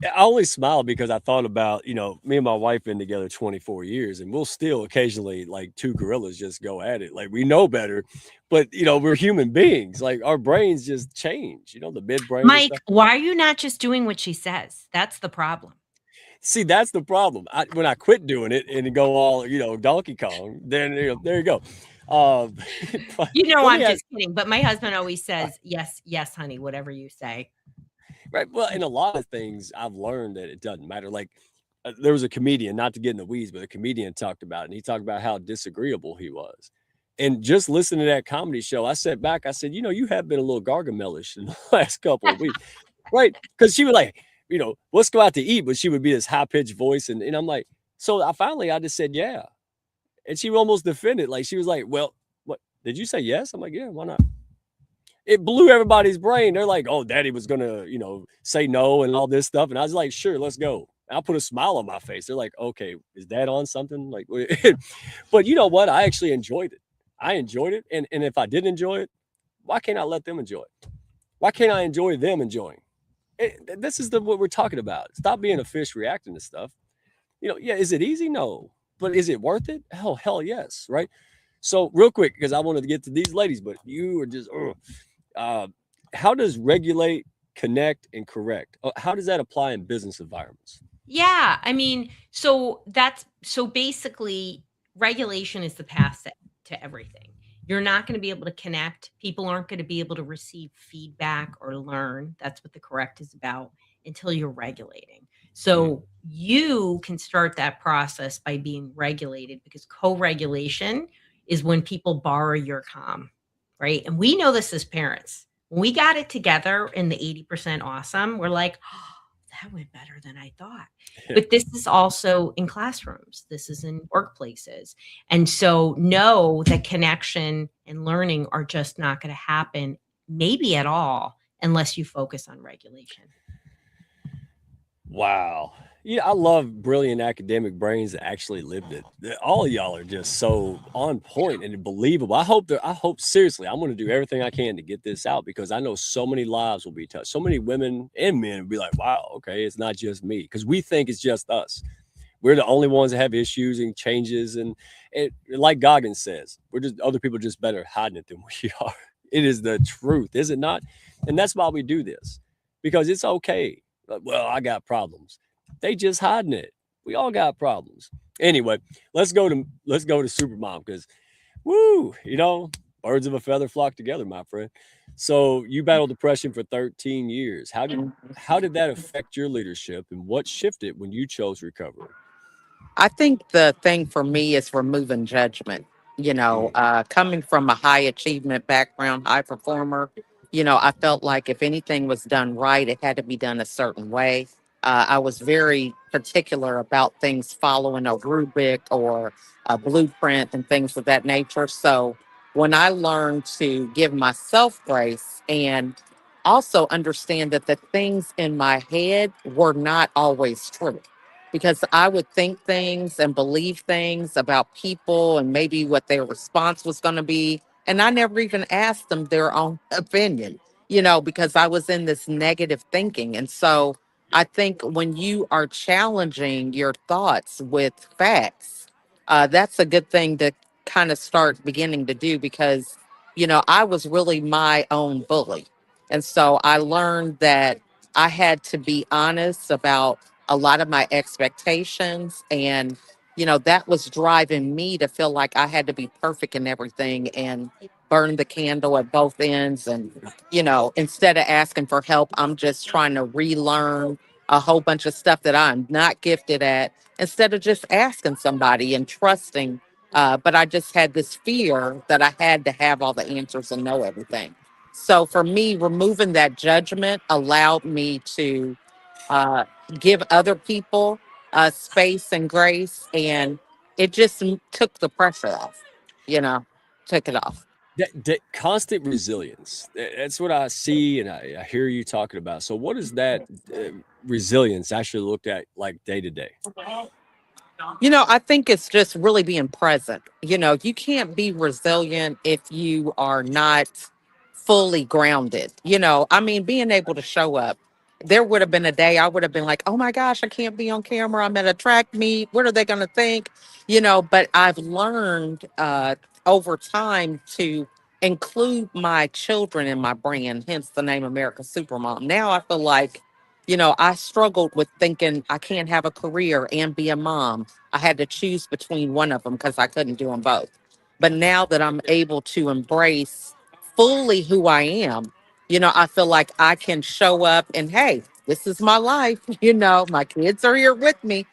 Speaker 1: I only smile because I thought about, me and my wife been together 24 years, and we'll still occasionally, like two gorillas, just go at it. Like we know better, but we're human beings. Like our brains just change, the midbrain and
Speaker 4: Mike,
Speaker 1: stuff.
Speaker 4: why are you not just doing what she says? That's the problem.
Speaker 1: See, that's the problem. When I quit doing it and go all, Donkey Kong, then there you go. Um, but let
Speaker 4: I'm
Speaker 1: me ask,
Speaker 4: just kidding. But my husband always says, yes, yes, honey, whatever you say.
Speaker 1: right? Well, in a lot of things, I've learned that it doesn't matter. Like there was a comedian, not to get in the weeds, but a comedian talked about it, and he talked about how disagreeable he was. And just listening to that comedy show, I sat back, I said, you have been a little gargamelish in the last couple of weeks, right? Because she was like, let's go out to eat, but she would be this high pitched voice, and I'm like, so I just said yeah, and she almost defended, like she was like, well, what did you say? Yes, I'm like, yeah, why not? It blew everybody's brain. They're like, oh, daddy was gonna, say no and all this stuff. And I was like, sure, let's go. And I put a smile on my face. They're like, okay, is dad on something? Like, but you know what? I actually enjoyed it. I enjoyed it. And if I didn't enjoy it, why can't I let them enjoy it? Why can't I enjoy them enjoying it? This is what we're talking about. Stop being a fish reacting to stuff. Yeah, is it easy? No. But is it worth it? Hell yes, right? So real quick, because I wanted to get to these ladies, but you are just uh, how does regulate, connect, and correct? How does that apply in business environments?
Speaker 4: Yeah, I mean, so basically regulation is the path to everything. You're not going to be able to connect. People aren't going to be able to receive feedback or learn. That's what the correct is about, until you're regulating. So you can start that process by being regulated, because co-regulation is when people borrow your calm, right? And we know this as parents. When we got it together in the 80% awesome, we're like, oh, that went better than I thought. But this is also in classrooms. This is in workplaces. And so know that connection and learning are just not going to happen, maybe at all, unless you focus on regulation.
Speaker 1: Wow. Yeah, I love brilliant academic brains that actually lived it. All of y'all are just so on point and believable. I hope seriously, I'm going to do everything I can to get this out, because I know so many lives will be touched. So many women and men will be like, wow, okay, it's not just me. Because we think it's just us. We're the only ones that have issues and changes. And like Goggins says, other people are just better hiding it than we are. It is the truth, is it not? And that's why we do this, because it's okay. Well, I got problems. They just hiding it. We all got problems. Anyway, let's go to Supermom, because woo, birds of a feather flock together, my friend. So you battled depression for 13 years. How did that affect your leadership, and what shifted when you chose recovery?
Speaker 5: I think the thing for me is removing judgment.
Speaker 1: Mm,
Speaker 5: Coming from a high achievement background, high performer, I felt like if anything was done right, it had to be done a certain way. I was very particular about things following a rubric or a blueprint and things of that nature. So when I learned to give myself grace and also understand that the things in my head were not always true, because I would think things and believe things about people and maybe what their response was going to be. And I never even asked them their own opinion, because I was in this negative thinking. And so I think when you are challenging your thoughts with facts, that's a good thing to kind of start beginning to do because, I was really my own bully. And so I learned that I had to be honest about a lot of my expectations. And, that was driving me to feel like I had to be perfect in everything and burn the candle at both ends. And, instead of asking for help, I'm just trying to relearn a whole bunch of stuff that I'm not gifted at instead of just asking somebody and trusting. But I just had this fear that I had to have all the answers and know everything. So for me, removing that judgment allowed me to uh, give other people space and grace. And it just took the pressure off, you know, took it off.
Speaker 1: that constant resilience. That's what I see, and I hear you talking about. So, what is that resilience actually looked at like day to day?
Speaker 5: I think it's just really being present. You can't be resilient if you are not fully grounded. I mean, being able to show up. There would have been a day I would have been like, oh my gosh, I can't be on camera. I'm at a track meet. What are they going to think? But I've learned over time to include my children in my brand, hence the name America Supermom. Now I feel like, I struggled with thinking I can't have a career and be a mom. I had to choose between one of them because I couldn't do them both. But now that I'm able to embrace fully who I am, I feel like I can show up and, hey, this is my life. My kids are here with me.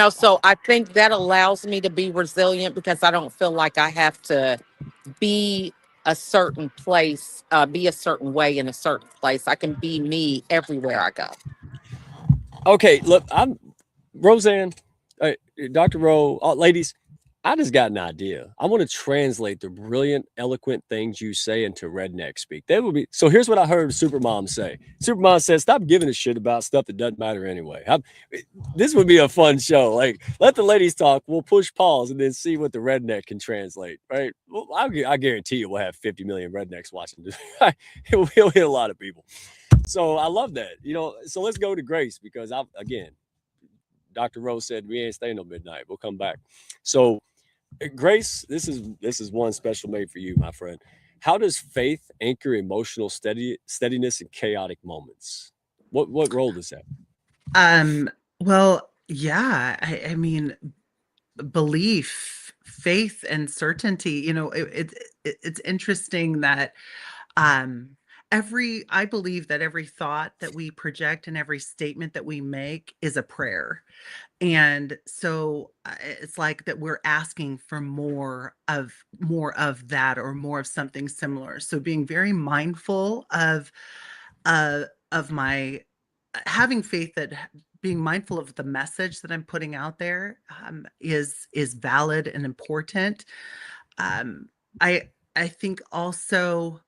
Speaker 5: So I think that allows me to be resilient because I don't feel like I have to be a certain place, be a certain way in a certain place. I can be me everywhere I go.
Speaker 1: Okay, look, I'm Roseann, uh, Dr. Rowe, ladies. I just got an idea. I want to translate the brilliant, eloquent things you say into redneck speak. That would be so. Here's what I heard Supermom say. Supermom says, "Stop giving a shit about stuff that doesn't matter anyway." This would be a fun show. Like, let the ladies talk. We'll push pause and then see what the redneck can translate. Right? Well, I guarantee you, we'll have 50 million rednecks watching this. It'll hit a lot of people. So I love that. So let's go to Grace because again, Dr. Rose said we ain't staying till midnight. We'll come back. So Grace, this is one special made for you, my friend. How does faith anchor emotional steadiness in chaotic moments? What role does that?
Speaker 6: Well, yeah, I mean, belief, faith, and certainty. It's interesting that um, I believe that every thought that we project and every statement that we make is a prayer. And so it's like that we're asking for more of that or more of something similar. So being very mindful uh of my having faith that being mindful of the message that I'm putting out there is valid and important. Um I think also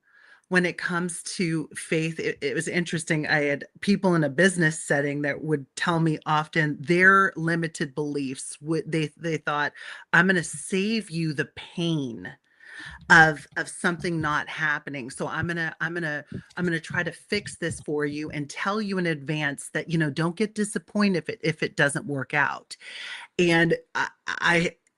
Speaker 6: when it comes to faith, it was interesting. I had people in a business setting that would tell me often their limited beliefs would they thought, I'm going to save you the pain of something not happening. So I'm gonna try to fix this for you and tell you in advance that don't get disappointed if it doesn't work out. And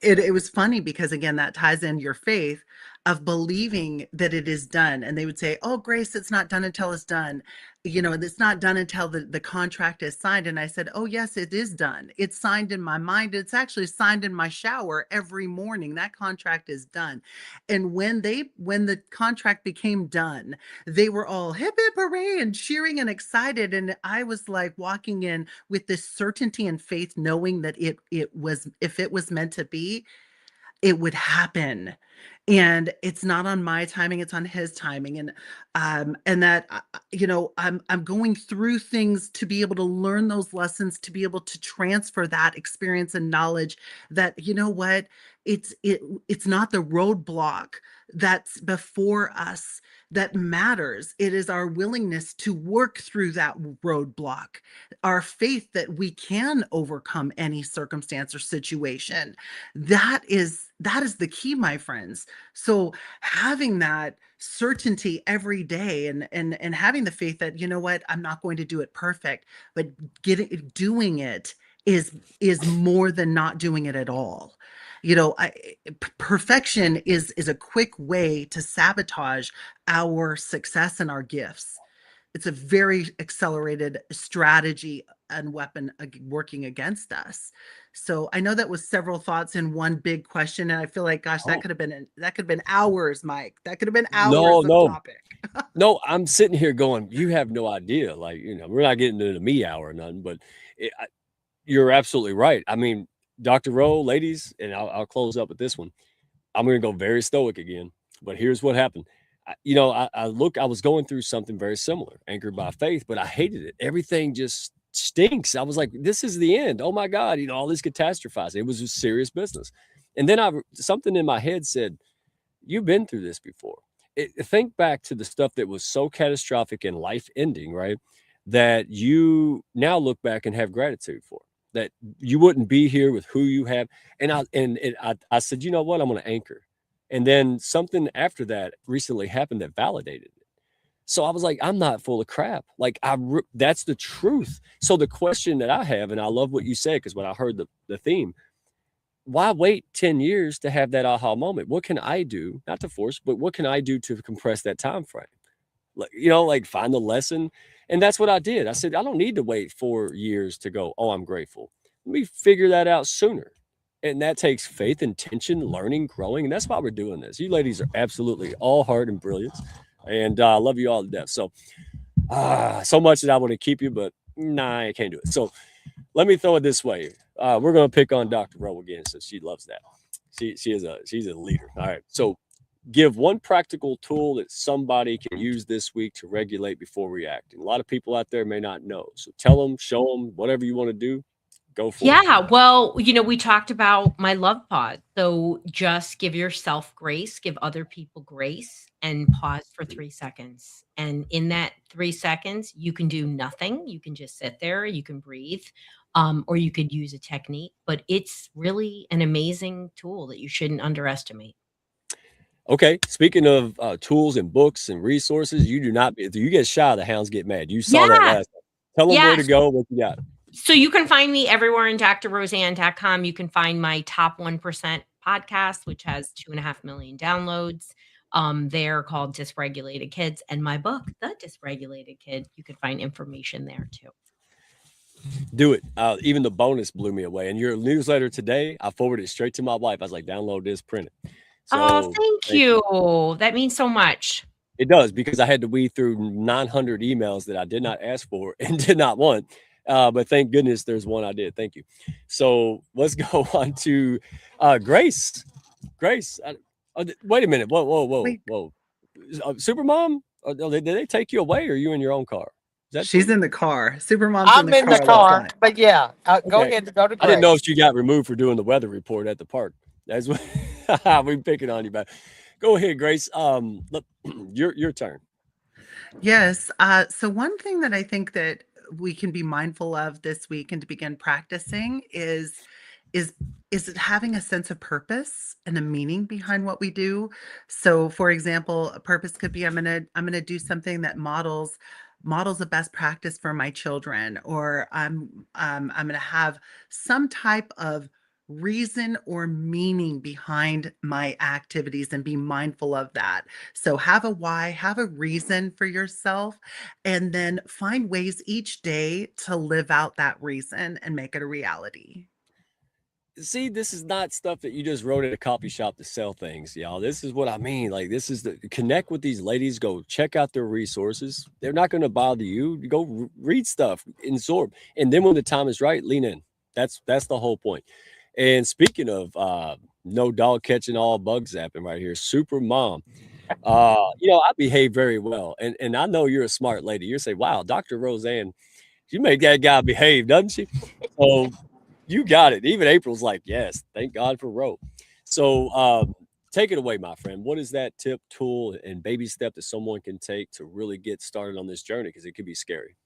Speaker 6: it was funny because again that ties in your faith. of believing that it is done. And they would say, oh, Grace, it's not done until it's done. You know, it's not done until the contract is signed. And I said, oh, yes, it is done. It's signed in my mind. It's actually signed in my shower every morning. That contract is done. And when the contract became done, they were all hip, hip, hooray, and cheering and excited. And I was like walking in with this certainty and faith, knowing that it was, if it was meant to be, it would happen. And it's not on my timing, it's on his timing. And that you know, I'm going through things to be able to learn those lessons, to be able to transfer that experience and knowledge, that you know what, it's not the roadblock that's before us that matters. It is our willingness to work through that roadblock, our faith that we can overcome any circumstance or situation. That is the key, my friends. So having that certainty every day, and having the faith that, you know what, I'm not going to do it perfect, but doing it is more than not doing it at all. You know, perfection is a quick way to sabotage our success and our gifts. It's a very accelerated strategy and weapon working against us. So I know that was several thoughts in one big question, and I feel like, gosh,
Speaker 1: Oh,
Speaker 6: that could have been hours, Mike. That could have been
Speaker 1: no,
Speaker 6: hours of
Speaker 1: no,
Speaker 6: topic.
Speaker 1: no. I'm sitting here going, you have no idea. Like, we're not getting into the me hour or nothing, but it, I, you're absolutely right. I mean, Dr. Rowe, ladies, and I'll close up with this one. I'm going to go very stoic again, but here's what happened. I was going through something very similar, anchored by faith, but I hated it. Everything just stinks. I was like, this is the end. Oh my God, all this catastrophizing. It was a serious business. And then something in my head said, you've been through this before. Think back to the stuff that was so catastrophic and life ending, right? That you now look back and have gratitude for. That you wouldn't be here with who you have. And I said, you know what? I'm going to anchor. And then something after that recently happened that validated it. So I was like, I'm not full of crap. Like that's the truth. So the question that I have, and I love what you said, because when I heard the theme, why wait 10 years to have that aha moment? What can I do, not to force, but what can I do to compress that time frame? Like find the lesson. And that's what I did. I said, I don't need to wait 4 years to go, oh, I'm grateful. Let me figure that out sooner. And that takes faith, intention, learning, growing. And that's why we're doing this. You ladies are absolutely all heart and brilliance. And I love you all to death. So, so much that I want to keep you, but nah, I can't do it. So let me throw it this way. We're going to pick on Dr. Rowe again, since she loves that. She's a leader. All right. So give one practical tool that somebody can use this week to regulate before reacting. A lot of people out there may not know. So tell them, show them, whatever you want to do, go for it.
Speaker 4: Yeah, well, we talked about my love pod. So just give yourself grace, give other people grace, and pause for 3 seconds. And in that 3 seconds, you can do nothing. You can just sit there, you can breathe, or you could use a technique. But it's really an amazing tool that you shouldn't underestimate.
Speaker 1: Okay. Speaking of tools and books and resources, if you get shy, the hounds get mad. You saw that
Speaker 4: Yeah.
Speaker 1: last time. Tell them where to
Speaker 4: Yes.
Speaker 1: go, what you got.
Speaker 4: So you can find me everywhere in drroseann.com. You can find my Top 1% podcast, which has 2.5 million downloads. They're called Dysregulated Kids, and my book, The Dysregulated Kid. You can find information there too.
Speaker 1: Do it. Even the bonus blew me away. And your newsletter today, I forwarded it straight to my wife. I was like, download this, print it.
Speaker 4: Oh, thank you. That means so much.
Speaker 1: It does, because I had to weed through 900 emails that I did not ask for and did not want. But thank goodness there's one I did. Thank you. So let's go on to Grace. Grace, wait a minute. Whoa. Supermom? Did they take you away, or are you in your own car?
Speaker 6: She's in the car. Supermom's
Speaker 5: I'm in the car, but yeah, go
Speaker 1: Okay.
Speaker 5: ahead. Go to
Speaker 1: I didn't
Speaker 5: Grace.
Speaker 1: know if she got removed for doing the weather report at the park. That's what we picking on you about. Go ahead, Grace. Look, your turn.
Speaker 6: Yes. So one thing that I think that we can be mindful of this week and to begin practicing is it having a sense of purpose and a meaning behind what we do. So for example, a purpose could be I'm gonna do something that models a best practice for my children, or I'm gonna have some type of reason or meaning behind my activities and be mindful of that. So have a why, have a reason for yourself, and then find ways each day to live out that reason and make it a reality.
Speaker 1: See, this is not stuff that you just wrote at a coffee shop to sell things, y'all. This is what I mean. Like, this is the connect with these ladies, go check out their resources. They're not going to bother you. You go read stuff, absorb. And then when the time is right, lean in. That's the whole point. And speaking of no dog catching, all bug zapping right here, super mom. I behave very well. And I know you're a smart lady. You're saying, wow, Dr. Roseann, she made that guy behave, doesn't she? So you got it. Even April's like, yes, thank God for Ro. So take it away, my friend. What is that tip, tool, and baby step that someone can take to really get started on this journey? Because it could be scary.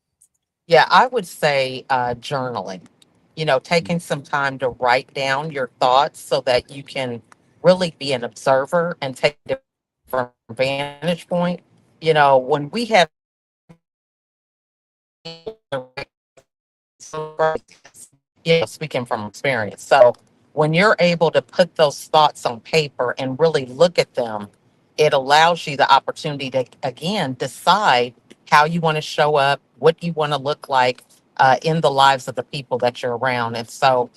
Speaker 5: Yeah, I would say journaling,
Speaker 1: Mm.
Speaker 5: taking some time to write down your thoughts so that you can really be an observer and take a different vantage point. When we have speaking from experience. So when you're able to put those thoughts on paper and really look at them, it allows you the opportunity to, again, decide how you want to show up, what you want to look like in the lives of the people that you're around. And so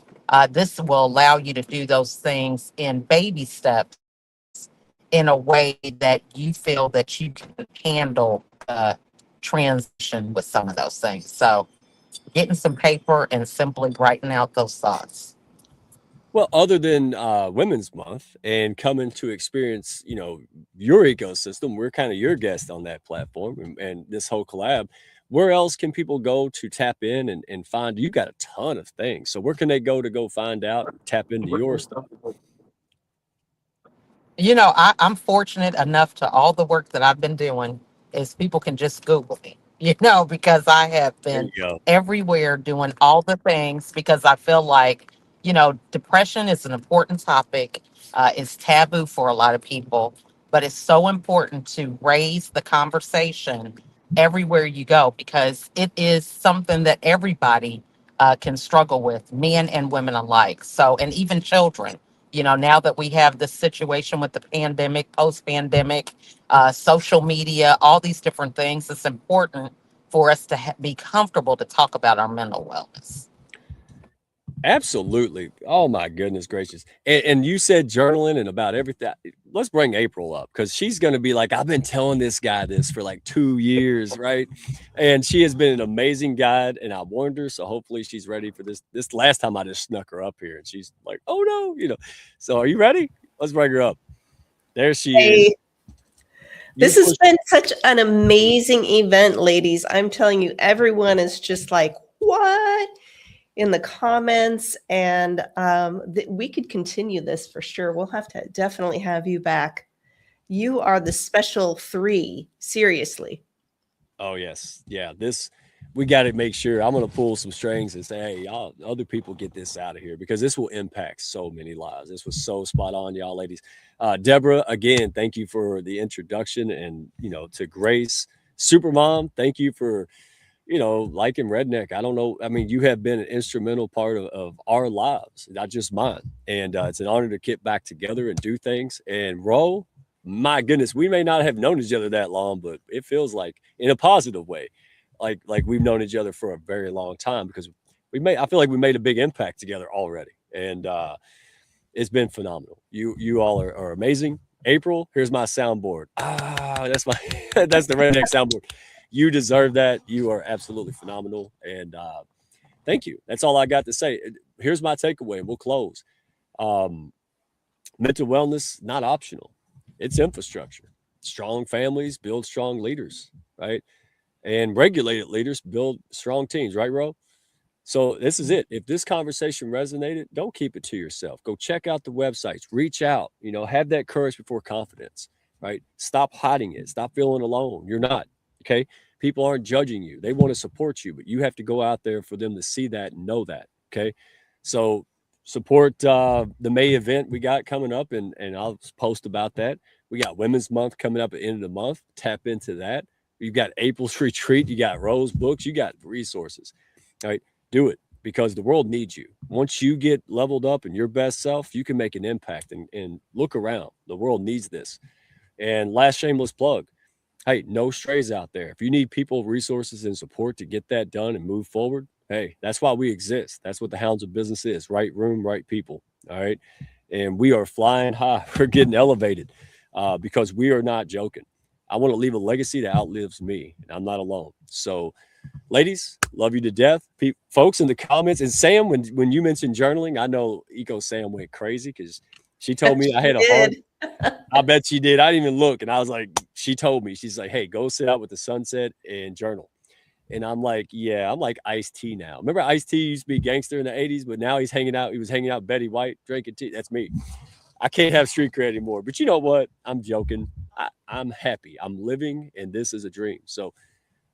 Speaker 5: this will allow you to do those things in baby steps in a way that you feel that you can handle transition with some of those things. So getting some paper and simply writing out those thoughts.
Speaker 1: Well, other than Women's Month and coming to experience, your ecosystem, we're kind of your guest on that platform and this whole collab. Where else can people go to tap in and find? You got a ton of things. So where can they go find out, tap into your stuff?
Speaker 5: I'm fortunate enough to all the work that I've been doing is people can just Google me, because I have
Speaker 1: There
Speaker 5: been
Speaker 1: you go.
Speaker 5: everywhere doing all the things because I feel like, depression is an important topic. It's taboo for a lot of people, but it's so important to raise the conversation everywhere you go because it is something that everybody can struggle with, men and women alike. So, and even children now that we have this situation with the pandemic, post pandemic, social media, all these different things, it's important for us to be comfortable to talk about our mental wellness.
Speaker 1: Absolutely. Oh my goodness gracious. And you said journaling and about everything. Let's bring April up because she's going to be like, I've been telling this guy this for like 2 years, right? And she has been an amazing guide, and I warned her, so hopefully she's ready for this. This last time I just snuck her up here, and she's like, oh no. So are you ready? Let's bring her up. There she is.
Speaker 2: Hey,
Speaker 1: You
Speaker 2: this has
Speaker 1: pushed.
Speaker 2: been such an amazing event, ladies. I'm telling you, everyone is just like, what? In the comments, and we could continue this for sure. We'll have to definitely have you back. You are the special three, seriously.
Speaker 1: Oh yes, yeah. We got to make sure. I'm gonna pull some strings and say, hey, y'all, other people get this out of here because this will impact so many lives. This was so spot on, y'all, ladies. Deborah, again, thank you for the introduction, and to Grace, Supermom, thank you for liking Redneck. I don't know. I mean, you have been an instrumental part of our lives, not just mine. And it's an honor to get back together and do things. And Ro, my goodness, we may not have known each other that long, but it feels like in a positive way, like we've known each other for a very long time because I feel like we made a big impact together already. And it's been phenomenal. You all are amazing. April, here's my soundboard. That's my that's the Redneck soundboard. You deserve that. You are absolutely phenomenal. And thank you. That's all I got to say. Here's my takeaway, and we'll close. Um, Mental wellness, not optional. It's infrastructure. Strong families build strong leaders, right? And regulated leaders build strong teams, right, Ro? So this is it. If this conversation resonated, don't keep it to yourself. Go check out the websites, reach out, have that courage before confidence, right? Stop hiding it. Stop feeling alone. You're not, okay? People aren't judging you. They want to support you, but you have to go out there for them to see that and know that, okay? So support the May event we got coming up, and I'll post about that. We got Women's Month coming up at the end of the month. Tap into that. You've got April's retreat. You got Rose books. You got resources, all right? Do it. because the world needs you. Once you get leveled up in your best self, you can make an impact, and look around. The world needs this. And last shameless plug. Hey, no strays out there. If you need people, resources, and support to get that done and move forward, hey, that's why we exist. That's what the Hounds of Business is. Right room, right people. All right. And we are flying high. We're getting elevated because we are not joking. I want to leave a legacy that outlives me, and I'm not alone. So, ladies, love you to death. Folks in the comments, and Sam, when you mentioned journaling, I know Eco Sam went crazy because she told me I had a heart. I bet she did. I didn't even look. And I was like, she told me, she's like, hey, go sit out with the sunset and journal. And I'm like, yeah, I'm like Ice-T now. Remember Ice-T used to be gangster in the 80s, but now he's hanging out. He was hanging out with Betty White, drinking tea. That's me. I can't have street cred anymore. But you know what? I'm joking. I'm happy. I'm living, and this is a dream. So,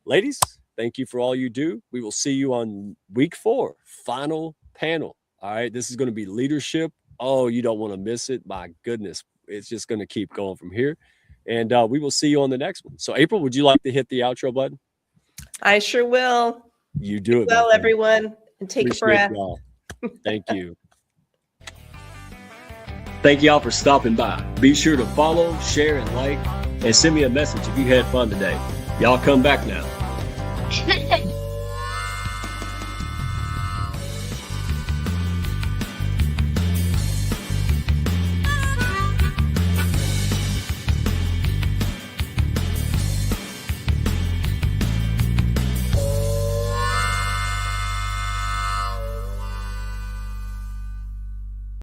Speaker 1: ladies, thank you for all you do. We will see you on week 4, final panel. All right. This is going to be leadership. Oh, you don't want to miss it. My goodness. It's just going to keep going from here. And we will see you on the next one. So, April, would you like to hit the outro button?
Speaker 2: I sure will.
Speaker 1: You do it.
Speaker 2: Well, everyone, and take a breath.
Speaker 1: Y'all. Thank you. Thank y'all for stopping by. Be sure to follow, share, and like, and send me a message if you had fun today. Y'all come back now.